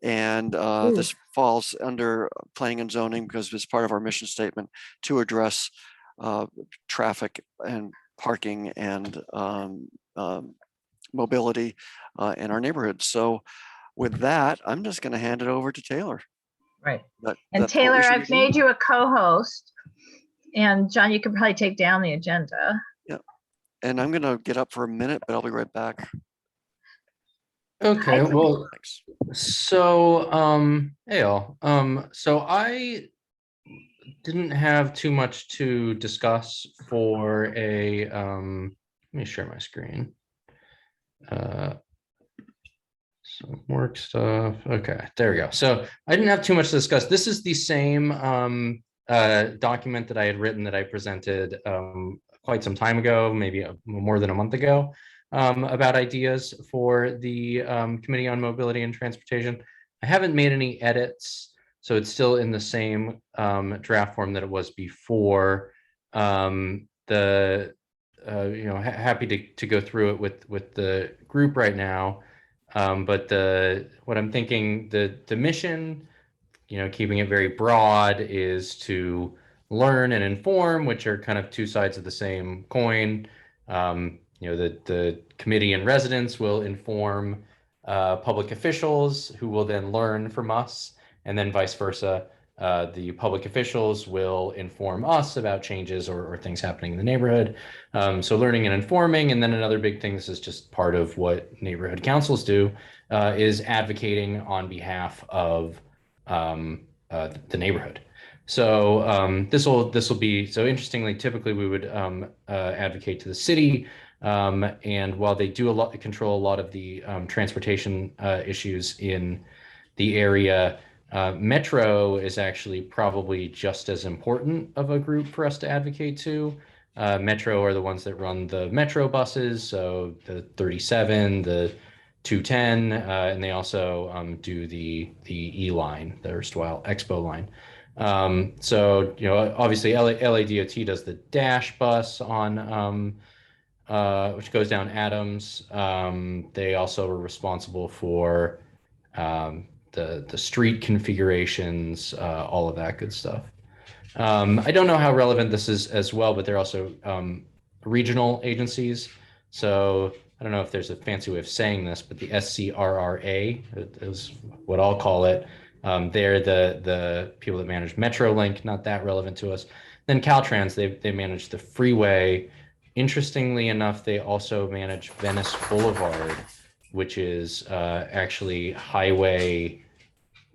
And this falls under planning and zoning because it's part of our mission statement to address traffic and parking and mobility in our neighborhoods. So with that, I'm just going to hand it over to Taylor. Right. And Taylor, I've made you a co-host. And John, you can probably take down the agenda. Yeah. And I'm going to get up for a minute, but I'll be right back. Okay, well, so hey all. So I didn't have too much to discuss for a let me share my screen. Some work stuff. Okay, there we go. So I didn't have too much to discuss. This is the same document that I had written that I presented quite some time ago, maybe more than a month ago. About ideas for the Committee on Mobility and Transportation. I haven't made any edits, so it's still in the same draft form that it was before. Happy to go through it with the group right now. But what I'm thinking, the mission, keeping it very broad, is to learn and inform, which are kind of two sides of the same coin. the committee and residents will inform public officials who will then learn from us, and then vice versa. The public officials will inform us about changes or things happening in the neighborhood. So learning and informing. And then another big thing, this is just part of what neighborhood councils do, is advocating on behalf of the neighborhood. So this will be, so interestingly, typically we would advocate to the city. And while they do control a lot of the transportation issues in the area, Metro is actually probably just as important of a group for us to advocate to. Metro are the ones that run the Metro buses, so the 37, the 210, and they also do the E line, the erstwhile Expo line. So obviously LADOT does the Dash bus on which goes down Adams. They also are responsible for the street configurations, all of that good stuff. I don't know how relevant this is as well, but they're also regional agencies. So I don't know if there's a fancy way of saying this, but the SCRRA is what I'll call it. They're the people that manage Metrolink, not that relevant to us. Then Caltrans, they manage the freeway. Interestingly enough, they also manage Venice Boulevard, which is actually Highway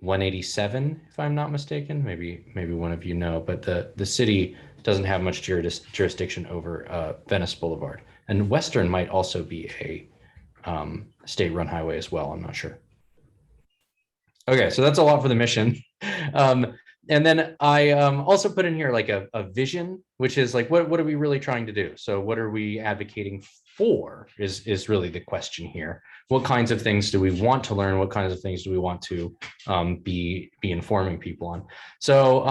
187, if I'm not mistaken. Maybe one of you know, but the city doesn't have much jurisdiction over Venice Boulevard. And Western might also be a state-run highway as well. I'm not sure. Okay, so that's a lot for the mission. And then I also put in here like a vision, which is like, what are we really trying to do? So what are we advocating for is really the question here. What kinds of things do we want to learn? What kinds of things do we want to be informing people on? So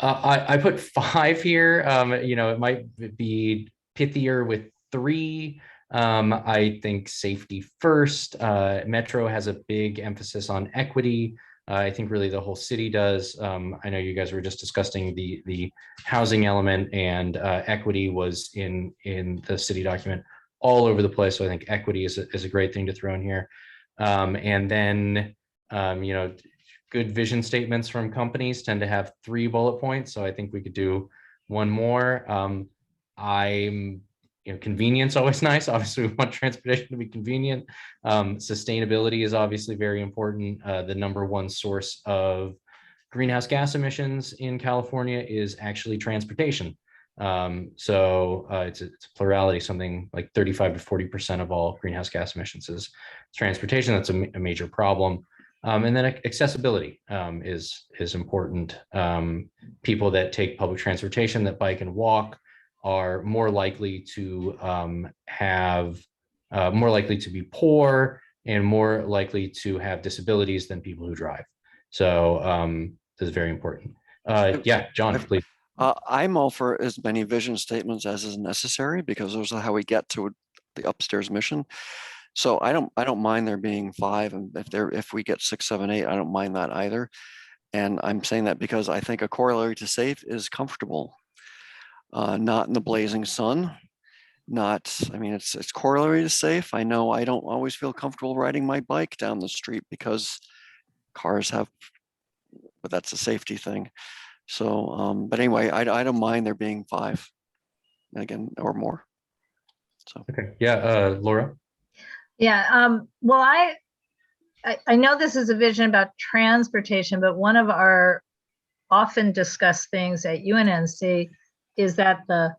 I put 5 here. It might be pithier with 3. I think safety first. Metro has a big emphasis on equity. I think really the whole city does. I know you guys were just discussing the housing element, and equity was in the city document all over the place. So I think equity is a great thing to throw in here. And then, good vision statements from companies tend to have 3 bullet points. So I think we could do one more. Convenience always nice. Obviously, we want transportation to be convenient. Sustainability is obviously very important. The #1 source of greenhouse gas emissions in California is actually transportation. So it's a plurality, something like 35 to 40% of all greenhouse gas emissions is transportation. That's a major problem. And then accessibility is important. People that take public transportation, that bike and walk, are more likely to be poor and more likely to have disabilities than people who drive. So this is very important. Yeah, John, please. I'm all for as many vision statements as is necessary, because those are how we get to the upstairs mission. So I don't mind there being 5, and if we get 6, 7, 8, I don't mind that either. And I'm saying that because I think a corollary to safe is comfortable. Not in the blazing sun, it's corollary to safe. I know I don't always feel comfortable riding my bike down the street because cars have, but that's a safety thing. So, but anyway, I don't mind there being 5, again, or more. So. Okay, yeah, Laura. Yeah, well, I know this is a vision about transportation, but one of our often discussed things at UNNC is that the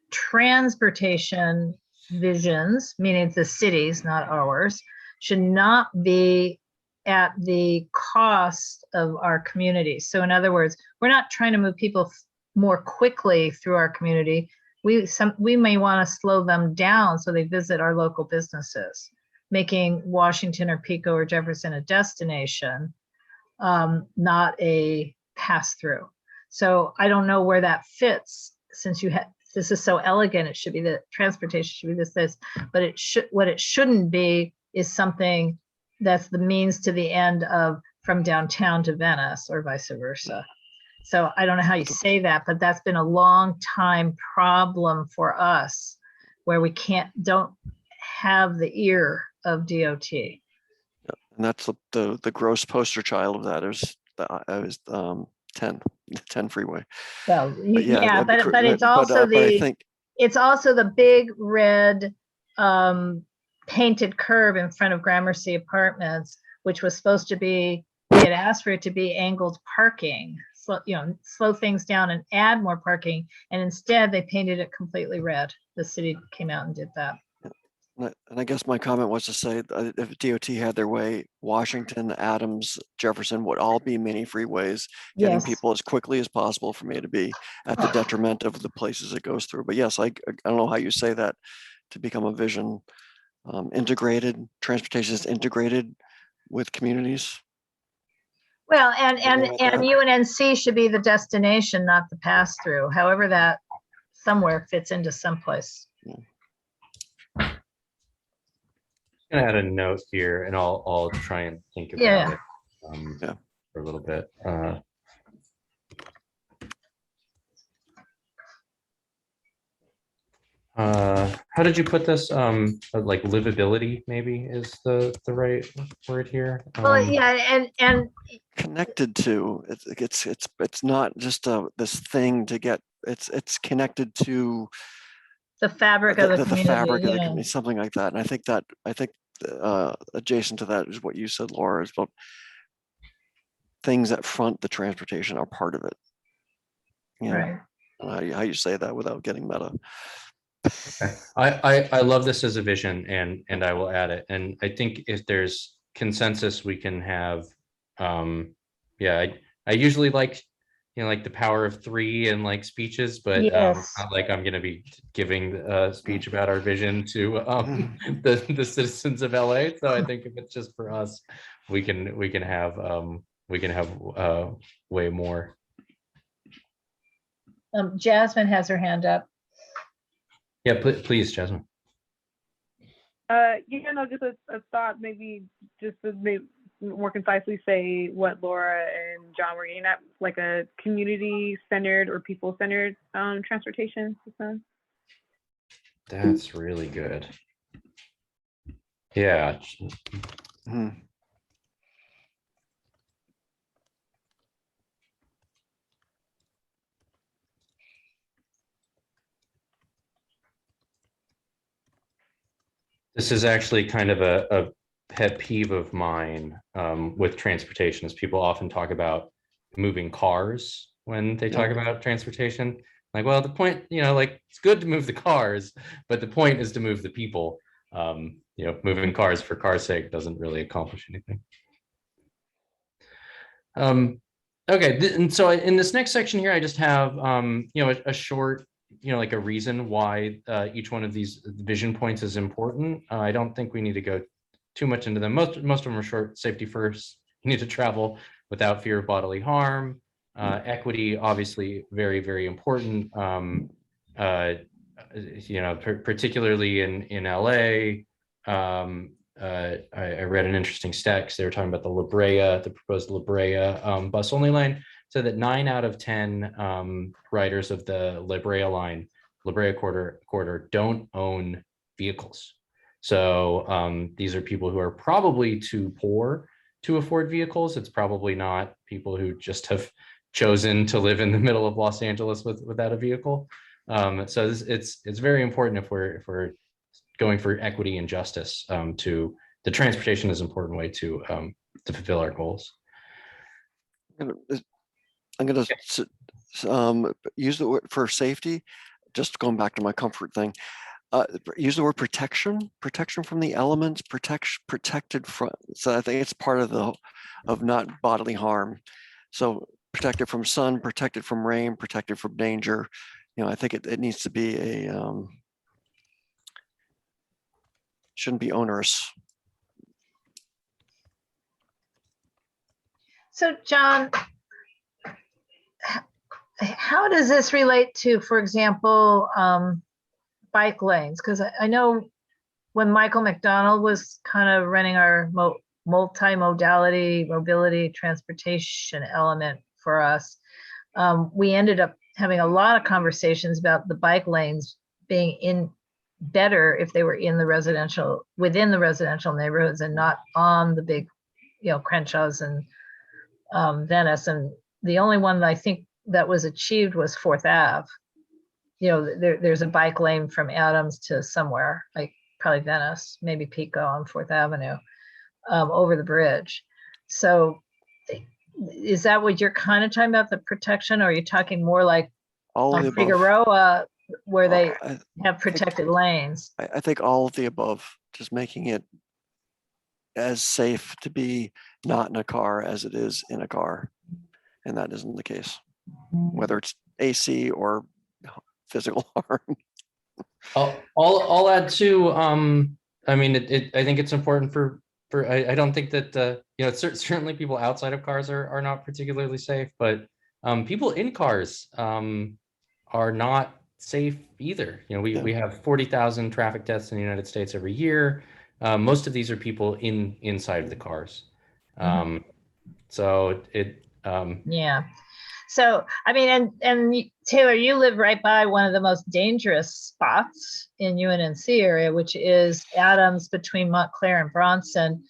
transportation visions, meaning the cities, not ours, should not be at the cost of our community. So in other words, we're not trying to move people more quickly through our community. We may want to slow them down so they visit our local businesses, making Washington or Pico or Jefferson a destination, not a pass-through. So I don't know where that fits, since this is so elegant. It should be that transportation should be this, but what it shouldn't be is something that's the means to the end of from downtown to Venice or vice versa. So I don't know how you say that, but that's been a long time problem for us, where we don't have the ear of DOT. And that's the gross poster child of that is the 10 freeway. Well, But yeah, that'd be but it's but also I think it's also the big red painted curb in front of Gramercy Apartments, which was supposed to be, we had asked for it to be angled parking, so, slow things down and add more parking. And instead they painted it completely red. The city came out and did that. and I guess my comment was to say if DOT had their way, Washington, Adams, Jefferson would all be mini freeways, getting Yes. people as quickly as possible from A to B at the detriment of the places it goes through. But yes, I don't know how you say that to become a vision. Integrated transportation is integrated with communities. Well, and Something like that. UNNC should be the destination, not the pass through, however that somewhere fits into someplace. I'm gonna add a note here, and I'll try and think about Yeah. it Yeah. for a little bit. How did you put this? Like livability maybe is the right word here. Well, yeah, and Connected to it's not just this thing to get. It's connected to the fabric of the community. fabric of the yeah. community, something like that. And I think adjacent to that is what you said, Laura, is about things that front the transportation are part of it. Right. And how you say that without getting meta. Okay. I love this as a vision, and I will add it. And I think if there's consensus we can have, yeah, I usually like like the power of 3 and like speeches, but Yes. not like I'm gonna be giving a speech about our vision to the citizens of LA. So I think if it's just for us, we can have way more. Jasmine has her hand up. Yeah, please, Jasmine. Just a thought, maybe just to maybe more concisely say what Laura and John were getting at, like a community-centered or people-centered transportation system. That's really good. Yeah. This is actually kind of a pet peeve of mine with transportation, is people often talk about moving cars when they talk about transportation. Like, well, the point, like it's good to move the cars, but the point is to move the people. Moving cars for car's sake doesn't really accomplish anything. Okay, and so in this next section here, I just have a short, like a reason why each one of these vision points is important. I don't think we need to go too much into them. Most of them are short. Safety first. You need to travel without fear of bodily harm. Equity, obviously, very, very important. Particularly in LA. I read an interesting stat because they were talking about the proposed La Brea bus only line, so that 9 out of 10 riders of the La Brea line, La Brea corridor, don't own vehicles. So these are people who are probably too poor to afford vehicles. It's probably not people who just have chosen to live in the middle of Los Angeles without a vehicle. So it's very important if we're going for equity and justice. To the transportation is an important way to fulfill our goals. I'm going to use the word for safety. Just going back to my comfort thing. Use the word protection from the elements, protected from. So I think it's part of not bodily harm. So protected from sun, protected from rain, protected from danger. I think it needs to be shouldn't be onerous. So John, how does this relate to, for example, bike lanes? Because I know when Michael McDonald was kind of running our multimodality mobility transportation element for us, we ended up having a lot of conversations about the bike lanes being better if they were in the residential, within the residential neighborhoods and not on the big, Crenshaw's and Venice. And the only one that I think that was achieved was 4th Ave. There's a bike lane from Adams to somewhere, like probably Venice, maybe Pico on 4th Avenue, over the bridge. So is that what you're kind of talking about, the protection? Or are you talking more like All of on the above. Figueroa where they I have protected lanes? I think all of the above, just making it as safe to be not in a car as it is in a car. And that isn't the case, whether it's AC or physical harm. I'll add too. I mean, I think it's important for I don't think that certainly people outside of cars are not particularly safe, but people in cars are not safe either. We have 40,000 traffic deaths in the United States every year. Most of these are people inside of the cars. So it Yeah. So, I mean, and Taylor, you live right by one of the most dangerous spots in UNNC area, which is Adams between Montclair and Bronson.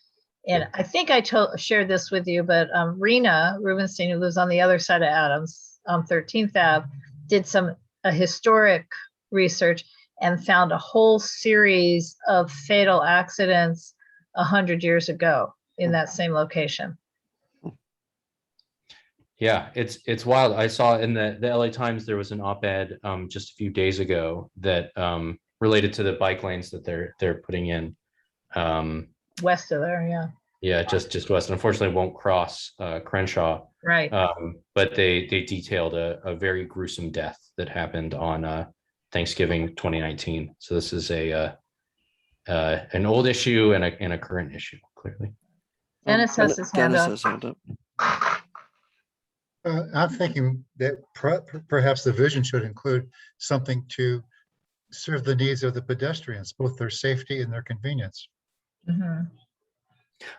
And I think I shared this with you, but Rena Rubenstein, who lives on the other side of Adams on 13th Ave, did some historic research and found a whole series of fatal accidents 100 years ago in that same location. Yeah, it's wild. I saw in the LA Times there was an op-ed just a few days ago that related to the bike lanes that they're putting in west of there. Yeah. Yeah, just west. Unfortunately, won't cross Crenshaw. Right. But they detailed a very gruesome death that happened on Thanksgiving 2019. So this is an old issue and a current issue, clearly. Dennis has his hand up. I'm thinking that perhaps the vision should include something to serve the needs of the pedestrians, both their safety and their convenience.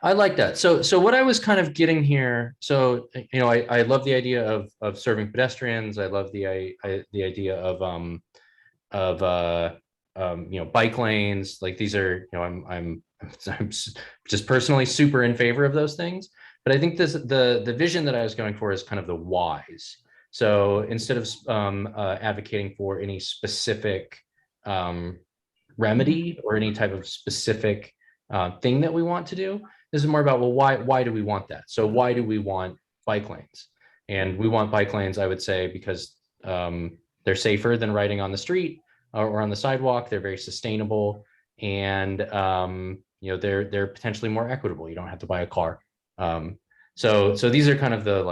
I like that. So what I was kind of getting here, so I love the idea of serving pedestrians. I love the idea of bike lanes. Like these are, I'm just personally super in favor of those things. But I think the vision that I was going for is kind of the whys. So instead of advocating for any specific remedy or any type of specific thing that we want to do, this is more about, well, why do we want that? So why do we want bike lanes? And we want bike lanes, I would say, because they're safer than riding on the street or on the sidewalk. They're very sustainable, and they're potentially more equitable. You don't have to buy a car. So these are kind of the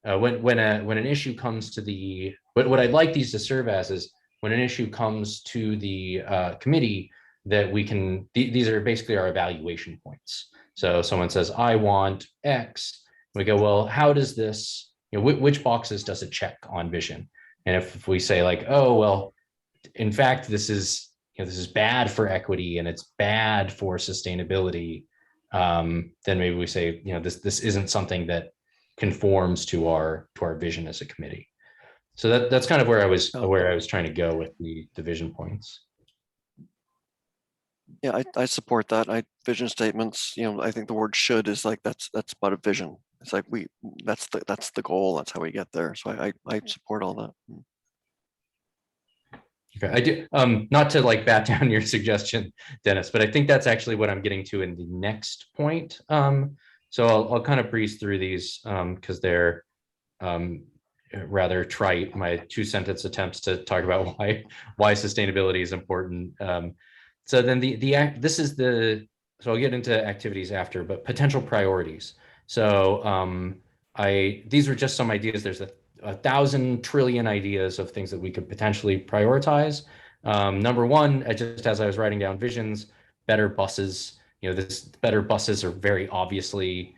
when an issue comes to the what I'd like these to serve as is when an issue comes to the committee, that we can these are basically our evaluation points. So someone says, I want X, we go, well, how does this, which boxes does it check on vision? And if we say like, oh, well, in fact, this is bad for equity and it's bad for sustainability, then maybe we say, this isn't something that conforms to our vision as a committee. So that's kind of where I was trying to go with the vision points. Yeah, I support that. Vision statements, I think the word should is like that's about a vision. It's like that's the goal. That's how we get there. So I support all that. Okay, I do. Not to bat down your suggestion, Dennis, but I think that's actually what I'm getting to in the next point. So I'll kind of breeze through these because they're rather trite. My 2-sentence attempts to talk about why sustainability is important. So then so I'll get into activities after, but potential priorities. So these were just some ideas. There's 1,000 trillion ideas of things that we could potentially prioritize. Number one, just as I was writing down visions, better buses. Better buses are very obviously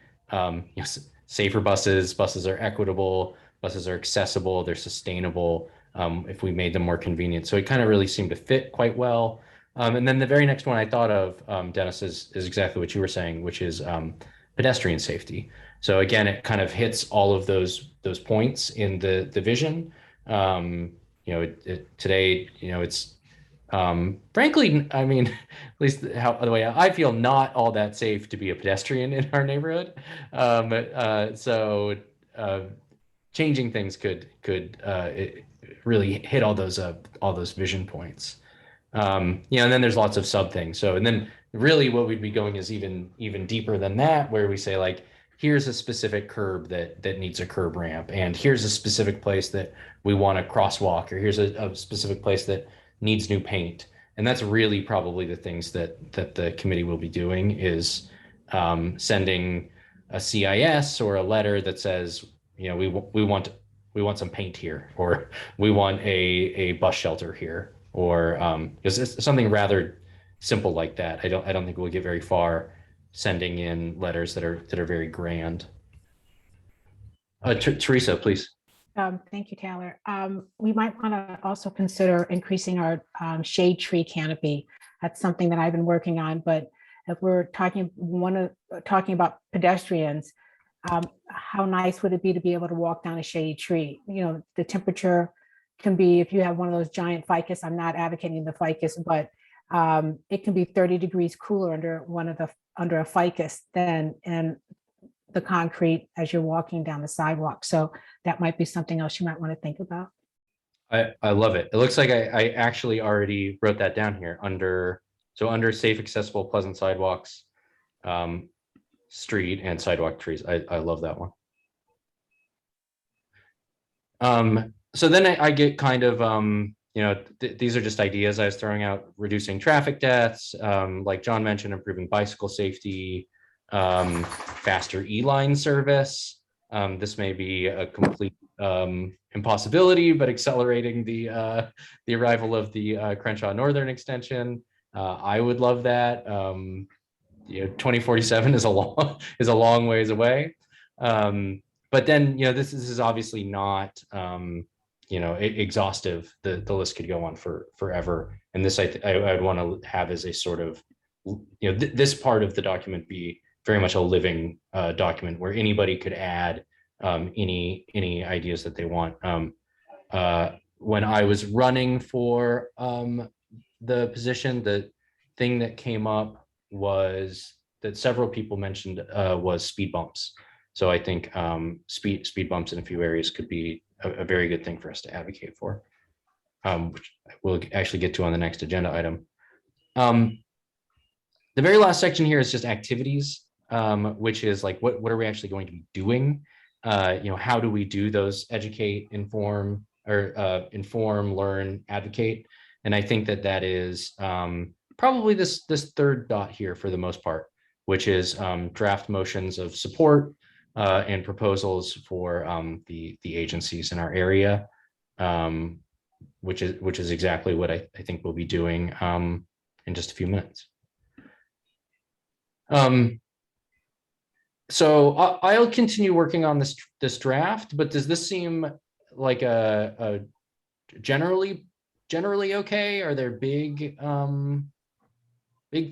safer buses. Buses are equitable. Buses are accessible. They're sustainable. If we made them more convenient, so it kind of really seemed to fit quite well. And then the very next one I thought of, Dennis, is exactly what you were saying, which is pedestrian safety. So again, it kind of hits all of those points in the vision. Today, it's frankly, I mean, at least the way I feel, not all that safe to be a pedestrian in our neighborhood. So changing things could really hit all those vision points. And then there's lots of sub things. So, and then really what we'd be going is even deeper than that, where we say, like, here's a specific curb that needs a curb ramp, and here's a specific place that we want a crosswalk, or here's a specific place that needs new paint. And that's really probably the things that the committee will be doing, is sending a CIS or a letter that says, we want some paint here, or we want a bus shelter here, or it's something rather simple like that. I don't think we'll get very far sending in letters that are very grand. Teresa, please. Thank you, Taylor. We might want to also consider increasing our shade tree canopy. That's something that I've been working on, but if we're talking about pedestrians, how nice would it be to be able to walk down a shady tree? The temperature can be, if you have one of those giant ficus, I'm not advocating the ficus, but it can be 30 degrees cooler under a ficus than in the concrete as you're walking down the sidewalk. So that might be something else you might want to think about. I love it. It looks like I actually already wrote that down here under safe, accessible, pleasant sidewalks, street and sidewalk trees. I love that one. So then I get kind of, these are just ideas I was throwing out: reducing traffic deaths, like John mentioned, improving bicycle safety, faster E-line service. This may be a complete impossibility, but accelerating the arrival of the Crenshaw Northern Extension. I would love that. 2047 is a long ways away. But then, this is obviously not, exhaustive. The list could go on forever. And this I'd want to have as a sort of, this part of the document be very much a living document where anybody could add any ideas that they want. When I was running for the position, the thing that came up was that several people mentioned was speed bumps. So I think speed bumps in a few areas could be a very good thing for us to advocate for, which we'll actually get to on the next agenda item. The very last section here is just activities, which is like, what are we actually going to be doing? How do we do those? Educate, inform, or inform, learn, advocate. And I think that is probably this third dot here for the most part, which is draft motions of support and proposals for the agencies in our area, which is exactly what I think we'll be doing in just a few minutes. So I'll continue working on this draft, but does this seem like a generally okay? Are there big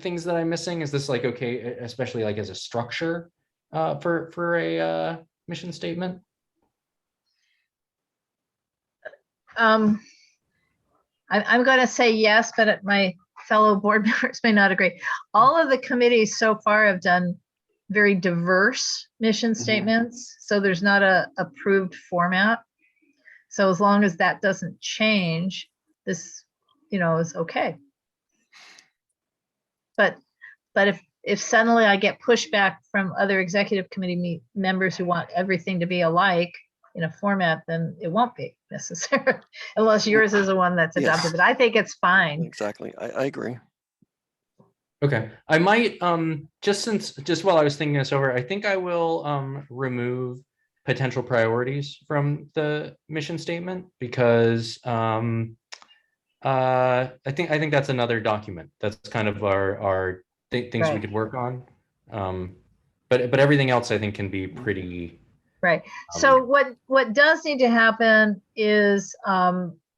things that I'm missing? Is this like okay, especially like as a structure for a mission statement? I'm going to say yes, but my fellow board members may not agree. All of the committees so far have done very diverse mission statements, so there's not a approved format. So as long as that doesn't change, this, is okay. But if suddenly I get pushback from other executive committee members who want everything to be alike in a format, then it won't be necessary, unless yours is the one that's adopted. Yes. But I think it's fine. Exactly. I agree. Okay, I might just while I was thinking this over, I think I will remove potential priorities from the mission statement, because I think that's another document. That's kind of our things Right. we could work on. But everything else I think can be pretty. Right. So what does need to happen is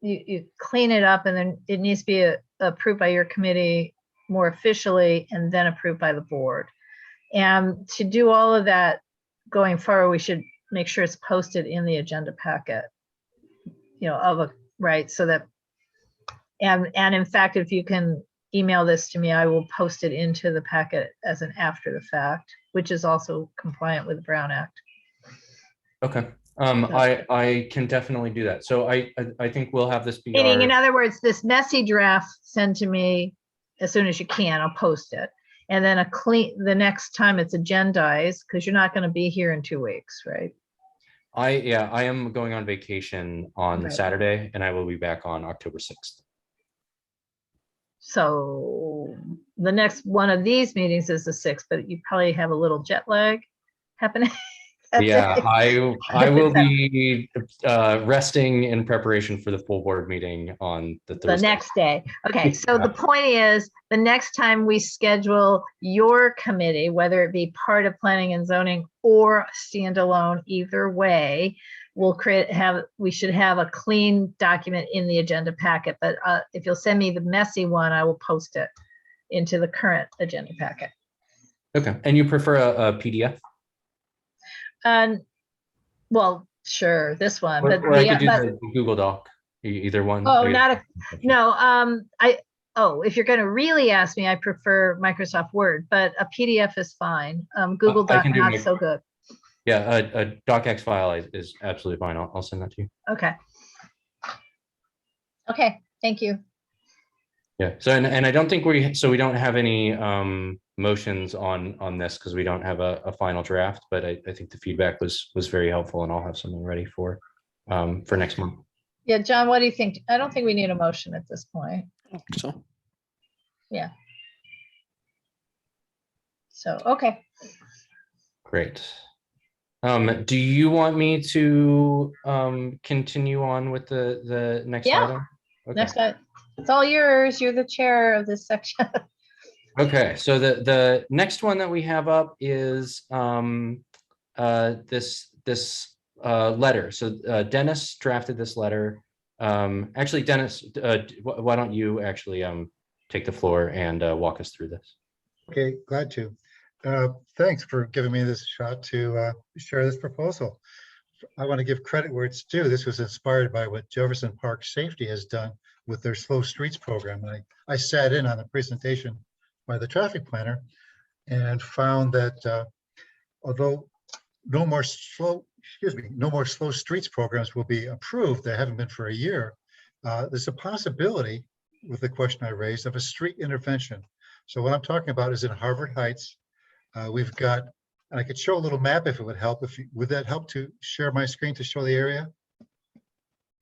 you clean it up, and then it needs to be approved by your committee more officially, and then approved by the board. And to do all of that going forward, we should make sure it's posted in the agenda packet, right? So that And in fact, if you can email this to me, I will post it into the packet as an after the fact, which is also compliant with the Brown Act. Okay. I can definitely do that. So I think we'll have this be Meaning, in our, other words, this messy draft, send to me as soon as you can. I'll post it. And then the next time it's agendized, because you're not going to be here in 2 weeks, right? I am going on vacation on Right. Saturday, and I will be back on October 6th. So the next one of these meetings is the 6th, but you probably have a little jet lag happening. Yeah, I will be resting in preparation for the full board meeting on the The Thursday. next day. Okay, so Yeah. the point is, the next time we schedule your committee, whether it be part of planning and zoning or standalone, either way, we should have a clean document in the agenda packet. But if you'll send me the messy one, I will post it into the current agenda packet. Okay, and you prefer a PDF? Well, sure, this one, but Or I could do the Google Doc, either one. oh, I guess. no, if you're going to really ask me, I prefer Microsoft Word, but a PDF is fine. Google I Doc, can do not so good. Yeah, a docx file is absolutely fine. I'll send that to you. Okay. Okay, thank you. Yeah. So and I don't think we don't have any motions on this because we don't have a final draft. But I think the feedback was very helpful, and I'll have something ready for next month. Yeah, John, what do you think? I don't think we need a motion at this point. So, Yeah. So, okay. Great. Do you want me to continue on with the next Yeah. item? Okay. Next, it's all yours. You're the chair of this section. Okay, so the next one that we have up is this letter. So Dennis drafted this letter. Actually, Dennis, why don't you actually take the floor and walk us through this? Okay, glad to. Thanks for giving me this shot to share this proposal. I want to give credit where it's due. This was inspired by what Jefferson Park Safety has done with their Slow Streets program. And I sat in on the presentation by the traffic planner and found that although no more slow streets programs will be approved, they haven't been for a year, there's a possibility with the question I raised of a street intervention. So what I'm talking about is in Harvard Heights. We've got, and I could show a little map if it would help. Would that help to share my screen to show the area?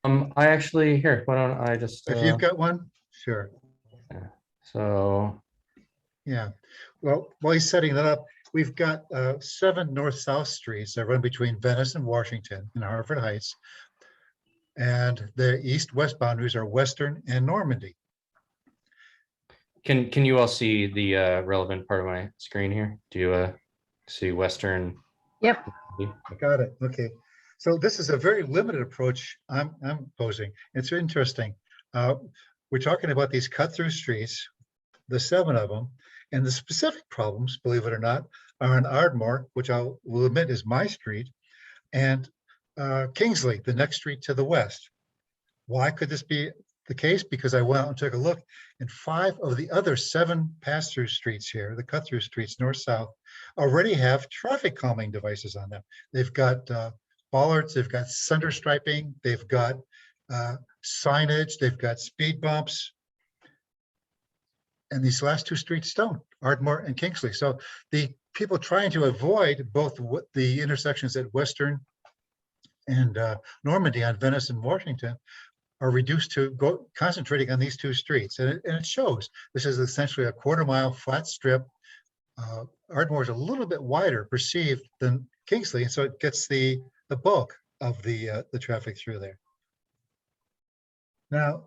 I actually, here, why don't I just If you've got one, sure. yeah. So Yeah, well, while he's setting that up, we've got 7 north-south streets that run between Venice and Washington in Harvard Heights. And the east-west boundaries are Western and Normandy. can you all see the relevant part of my screen here? Do you see Western? Yep. Got it. Okay. So this is a very limited approach I'm posing. It's interesting. We're talking about these cut-through streets, the 7 of them, and the specific problems, believe it or not, are in Ardmore, which I will admit is my street, and Kingsley, the next street to the west. Why could this be the case? Because I went out and took a look, and 5 of the other 7 pass-through streets here, the cut-through streets, north-south, already have traffic calming devices on them. They've got bollards, they've got center striping, they've got signage, they've got speed bumps. And these last 2 streets don't, Ardmore and Kingsley. So the people trying to avoid both the intersections at Western and Normandy on Venice and Washington are reduced to concentrating on these 2 streets. And it shows. This is essentially a quarter-mile flat strip. Ardmore is a little bit wider perceived than Kingsley, and so it gets the bulk of the traffic through there. Now,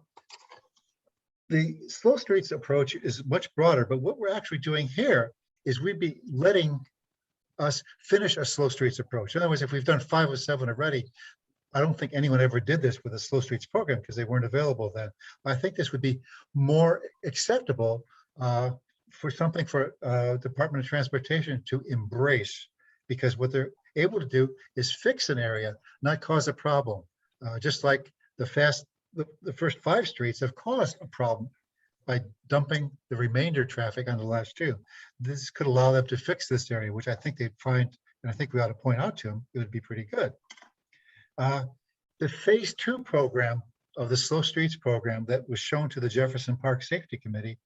the slow streets approach is much broader, but what we're actually doing here is we'd be letting us finish a slow streets approach. In other words, if we've done 5 of 7 already, I don't think anyone ever did this with a slow streets program because they weren't available then. I think this would be more acceptable for something for Department of Transportation to embrace, because what they're able to do is fix an area, not cause a problem. Just like the fast the first 5 streets have caused a problem by dumping the remainder traffic on the last 2. This could allow them to fix this area, which I think they'd find, and I think we ought to point out to them, it would be pretty good. The phase 2 program of the Slow Streets program that was shown to the Jefferson Park Safety Committee,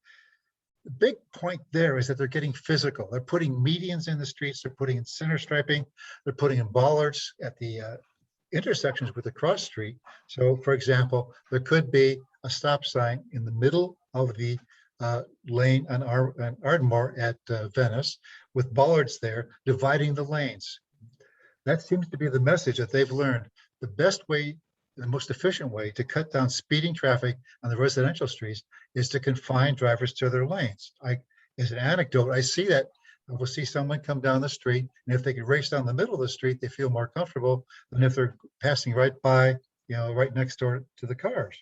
the big point there is that they're getting physical. They're putting medians in the streets, they're putting in center striping, they're putting in bollards at the intersections with the cross street. So for example, there could be a stop sign in the middle of the lane on Ardmore at Venice with bollards there dividing the lanes. That seems to be the message that they've learned. The best way, the most efficient way to cut down speeding traffic on the residential streets is to confine drivers to their lanes. As an anecdote, I see that. We'll see someone come down the street, and if they can race down the middle of the street, they feel more comfortable than if they're passing right by, right next door to the cars.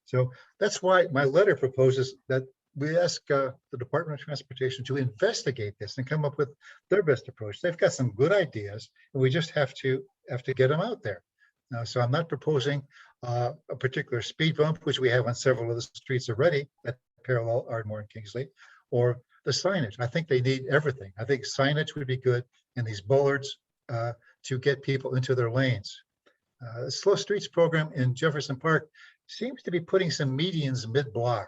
So that's why my letter proposes that we ask the Department of Transportation to investigate this and come up with their best approach. They've got some good ideas, and we just have to get them out there. So I'm not proposing a particular speed bump, which we have on several of the streets already that parallel Ardmore and Kingsley, or the signage. I think they need everything. I think signage would be good, and these bollards to get people into their lanes. The Slow Streets program in Jefferson Park seems to be putting some medians mid-block.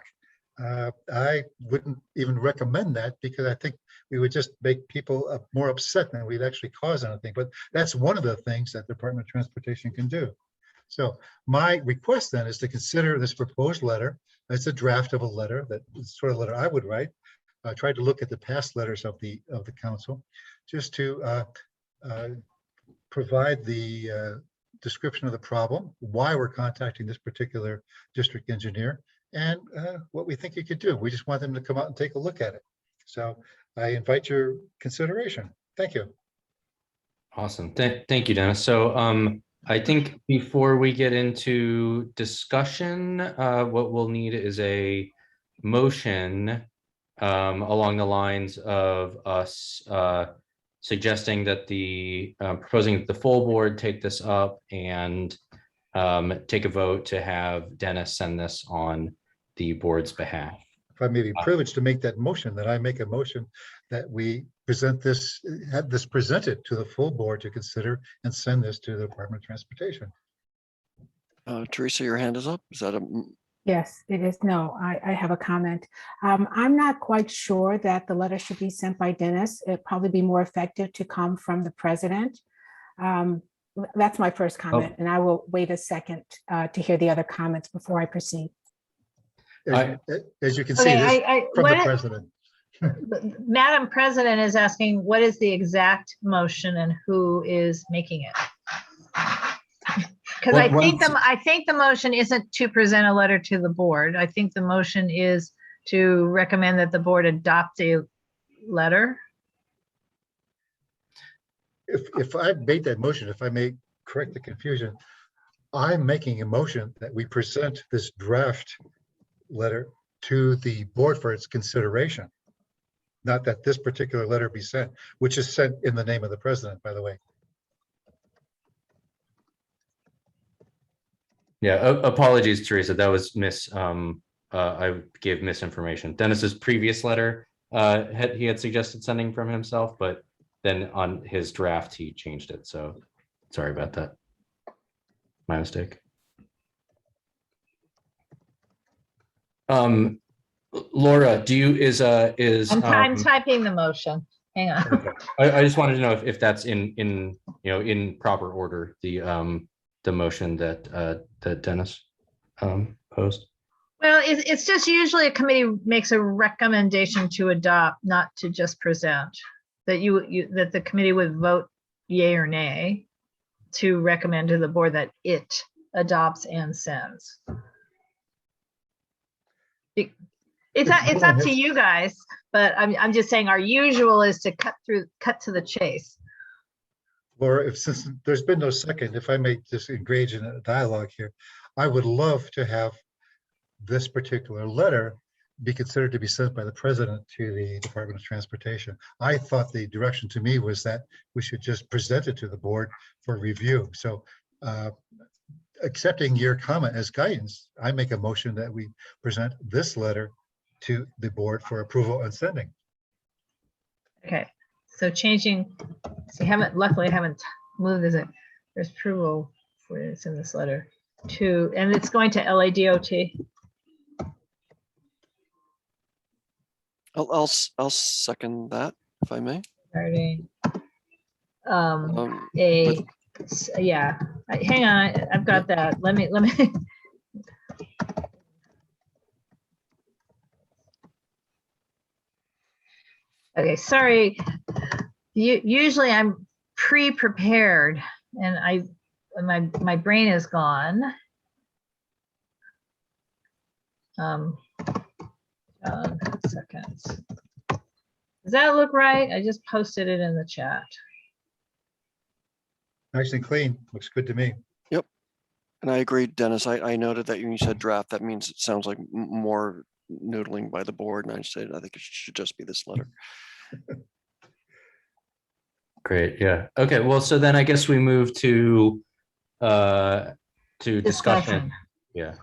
I wouldn't even recommend that because I think we would just make people more upset than we'd actually cause anything. But that's one of the things that the Department of Transportation can do. So my request then is to consider this proposed letter. It's a draft of a letter, that sort of letter I would write. I tried to look at the past letters of the council just to provide the description of the problem, why we're contacting this particular district engineer, and what we think you could do. We just want them to come out and take a look at it. So I invite your consideration. Thank you. Awesome. Thank you, Dennis. So I think before we get into discussion, what we'll need is a motion along the lines of us suggesting that proposing that the full board take this up and take a vote to have Dennis send this on the board's behalf. If I may be privileged to make that motion, that I make a motion that we present this, have this presented to the full board to consider and send this to the Department of Transportation. Teresa, your hand is up. Is that a? Yes, it is. No, I have a comment. I'm not quite sure that the letter should be sent by Dennis. It'd probably be more effective to come from the president. That's my first comment, and I will wait a second to hear the other comments before I proceed. As you can see, this from the president. Madam President is asking, what is the exact motion and who is making it? Because I think the motion isn't to present a letter to the board. I think the motion is to recommend that the board adopt a letter. If I made that motion, if I may correct the confusion, I'm making a motion that we present this draft letter to the board for its consideration. Not that this particular letter be sent, which is sent in the name of the president, by the way. Yeah, apologies, Teresa. That was I gave misinformation. Dennis's previous letter, he had suggested sending from himself, but then on his draft, he changed it. So sorry about that. My mistake. Laura, I'm typing the motion. Hang on. Okay. I just wanted to know if that's in proper order, the motion that Dennis posed. Well, it's just usually a committee makes a recommendation to adopt, not to just present. That that the committee would vote yay or nay to recommend to the board that it adopts and sends. It's up to you guys, but I'm just saying our usual is to cut to the chase. Laura, since there's been no second, if I may just engage in a dialogue here, I would love to have this particular letter be considered to be sent by the president to the Department of Transportation. I thought the direction to me was that we should just present it to the board for review. So accepting your comment as guidance, I make a motion that we present this letter to the board for approval and sending. Okay, so changing, so luckily I haven't moved this, there's approval for it's in this letter to, and it's going to LADOT. I'll second that, if I may. Regarding Um, yeah, hang on, I've got that. Let me. Okay, sorry. Usually I'm pre-prepared and my brain is gone. Seconds. Does that look right? I just posted it in the chat. Nice and clean, looks good to me. Yep. And I agree, Dennis. I noted that when you said draft, that means it sounds like more noodling by the board. And I said, I think it should just be this letter. Great. Yeah. Okay. Well, so then I guess we move to discussion. Yeah.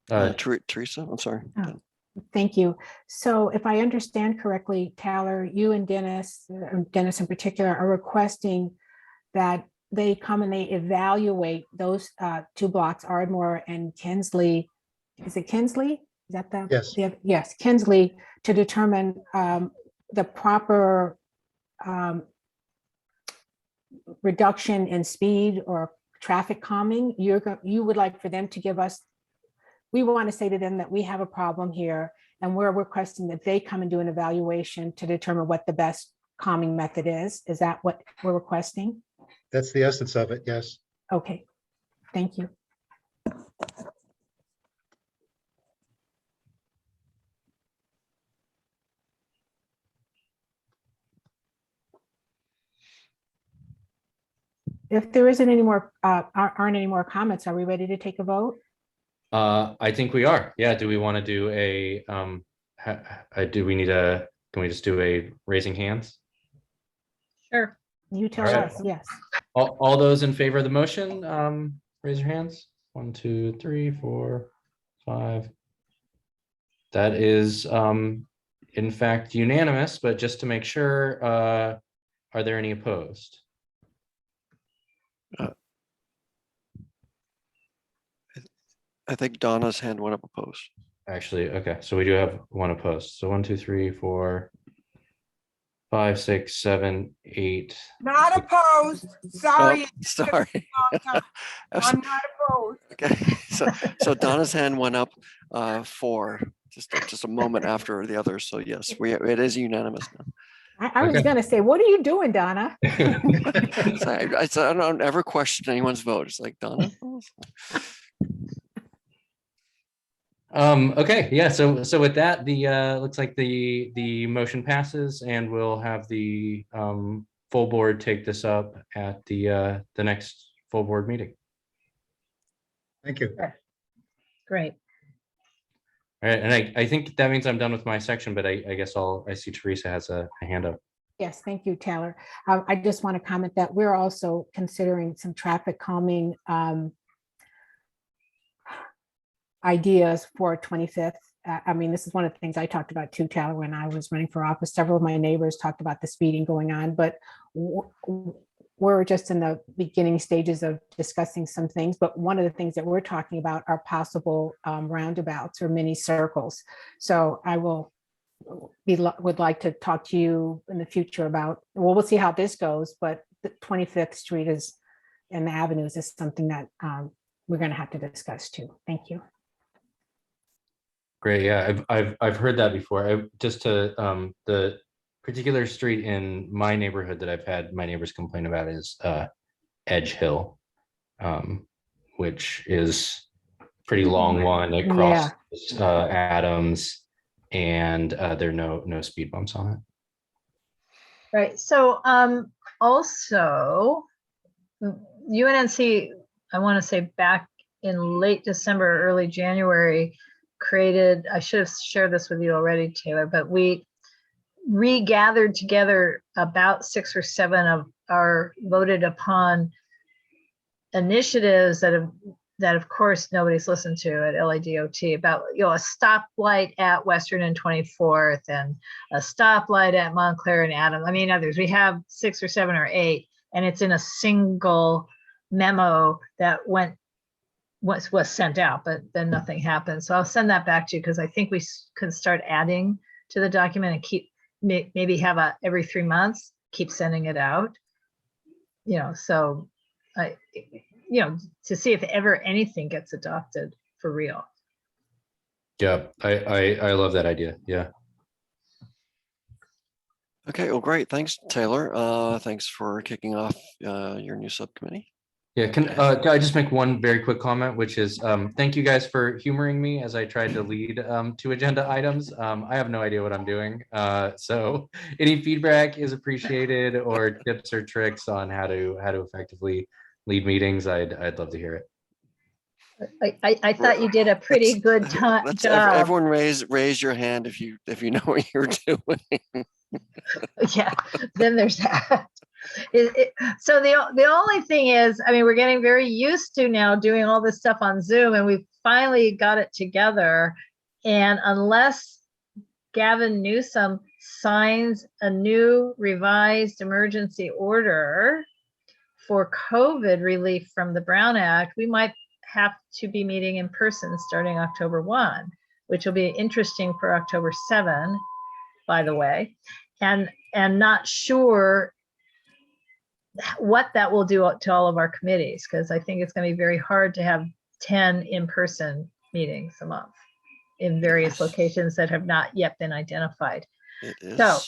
Teresa, I'm sorry. Oh, thank you. So if I understand correctly, Tyler, you and Dennis in particular, are requesting that they come and they evaluate those two blocks, Ardmore and Kinsley. Is it Kinsley? Is that the? Yes. Yes, Kinsley, to determine the proper reduction in speed or traffic calming. You would like for them to give us, we want to say to them that we have a problem here and we're requesting that they come and do an evaluation to determine what the best calming method is. Is that what we're requesting? That's the essence of it, yes. Okay, thank you. If there isn't any more, aren't any more comments, are we ready to take a vote? I think we are. Yeah. Do we want to do a, can we just do a raising hands? Sure. You tell All right. us, yes. All those in favor of the motion, raise your hands. 1, 2, 3, 4, 5. That is, in fact, unanimous, but just to make sure, are there any opposed? I think Donna's hand went up opposed. Actually, okay, so we do have one opposed. So 1, 2, 3, 4, 5, 6, 7, 8. Not opposed. Sorry. Oh, sorry. I'm not opposed. Okay, so Donna's hand went up for just a moment after the others. So yes, it is unanimous now. I was Okay. gonna say, what are you doing, Donna? So I don't ever question anyone's vote. It's like, Donna. Okay, yeah, so with that, the looks like the motion passes and we'll have the full board take this up at the next full board meeting. Thank you. Great. All right, and I think that means I'm done with my section, but I guess I see Teresa has a hand up. Yes, thank you, Taylor. I just want to comment that we're also considering some traffic calming ideas for 25th. I mean, this is one of the things I talked about too, Taylor, when I was running for office. Several of my neighbors talked about the speeding going on, but we're just in the beginning stages of discussing some things. But one of the things that we're talking about are possible roundabouts or mini circles. So I would like to talk to you in the future about, well, we'll see how this goes, but the 25th Street and the avenues is something that we're going to have to discuss too. Thank you. Great, yeah, I've heard that before. Just to the particular street in my neighborhood that I've had my neighbors complain about is Edge Hill, which is pretty long one. It crosses Adams, and there are no speed bumps on it. Right. So also UNNC, I want to say back in late December, early January, created, I should have shared this with you already, Taylor, but we regathered together about 6 or 7 of are voted upon initiatives that of course nobody's listened to at LADOT about, a stoplight at Western and 24th and a stoplight at Montclair and Adams. I mean, others. We have 6 or 7 or 8, and it's in a single memo that was sent out, but then nothing happened. So I'll send that back to you because I think we can start adding to the document and keep maybe have every 3 months, keep sending it out. So to see if ever anything gets adopted for real. Yeah, I love that idea. Yeah. Okay, well, great. Thanks, Taylor. Thanks for kicking off your new subcommittee. Yeah, can I just make one very quick comment, which is thank you guys for humoring me as I tried to lead 2 agenda items. I have no idea what I'm doing. So any feedback is appreciated, or tips or tricks on how to effectively lead meetings. I'd love to hear it. I thought you did a pretty good job. Everyone raise your hand if you know what you're doing. Yeah, then there's that. So the only thing is, I mean, we're getting very used to now doing all this stuff on Zoom, and we finally got it together. And unless Gavin Newsom signs a new revised emergency order for COVID relief from the Brown Act, we might have to be meeting in person starting October 1, which will be interesting for October 7, by the way, and not sure what that will do to all of our committees, because I think it's going to be very hard to have 10 in-person meetings a month in various locations that have not yet been identified. It is. So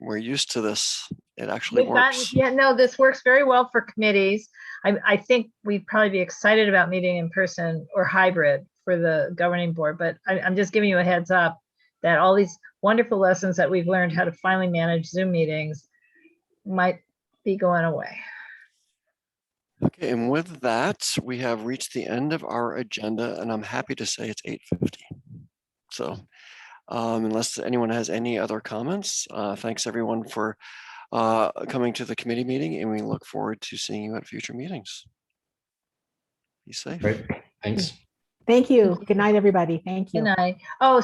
we're used to this. It actually works. This works very well for committees. I think we'd probably be excited about meeting in person or hybrid for the governing board, but I'm just giving you a heads up that all these wonderful lessons that we've learned how to finally manage Zoom meetings might be going away. Okay, and with that, we have reached the end of our agenda, and I'm happy to say it's 8:50. So unless anyone has any other comments, thanks everyone for coming to the committee meeting, and we look forward to seeing you at future meetings. Be safe. Great, thanks. Thank you. Good night, everybody. Thank you. Good night. Oh,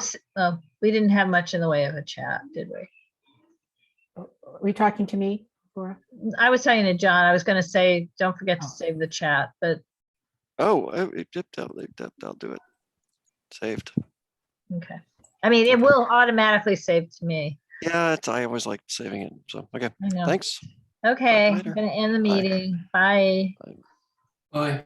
we didn't have much in the way of a chat, did we? Were you talking to me, Laura? I was talking to John. I was going to say, don't forget to save the chat, but. Oh, I'll do it. Saved. Okay. I mean, it will automatically save to me. Yeah, I always like saving it. So, okay, I know. thanks. Okay, I'm later. going to end the Bye. meeting. Bye. Bye.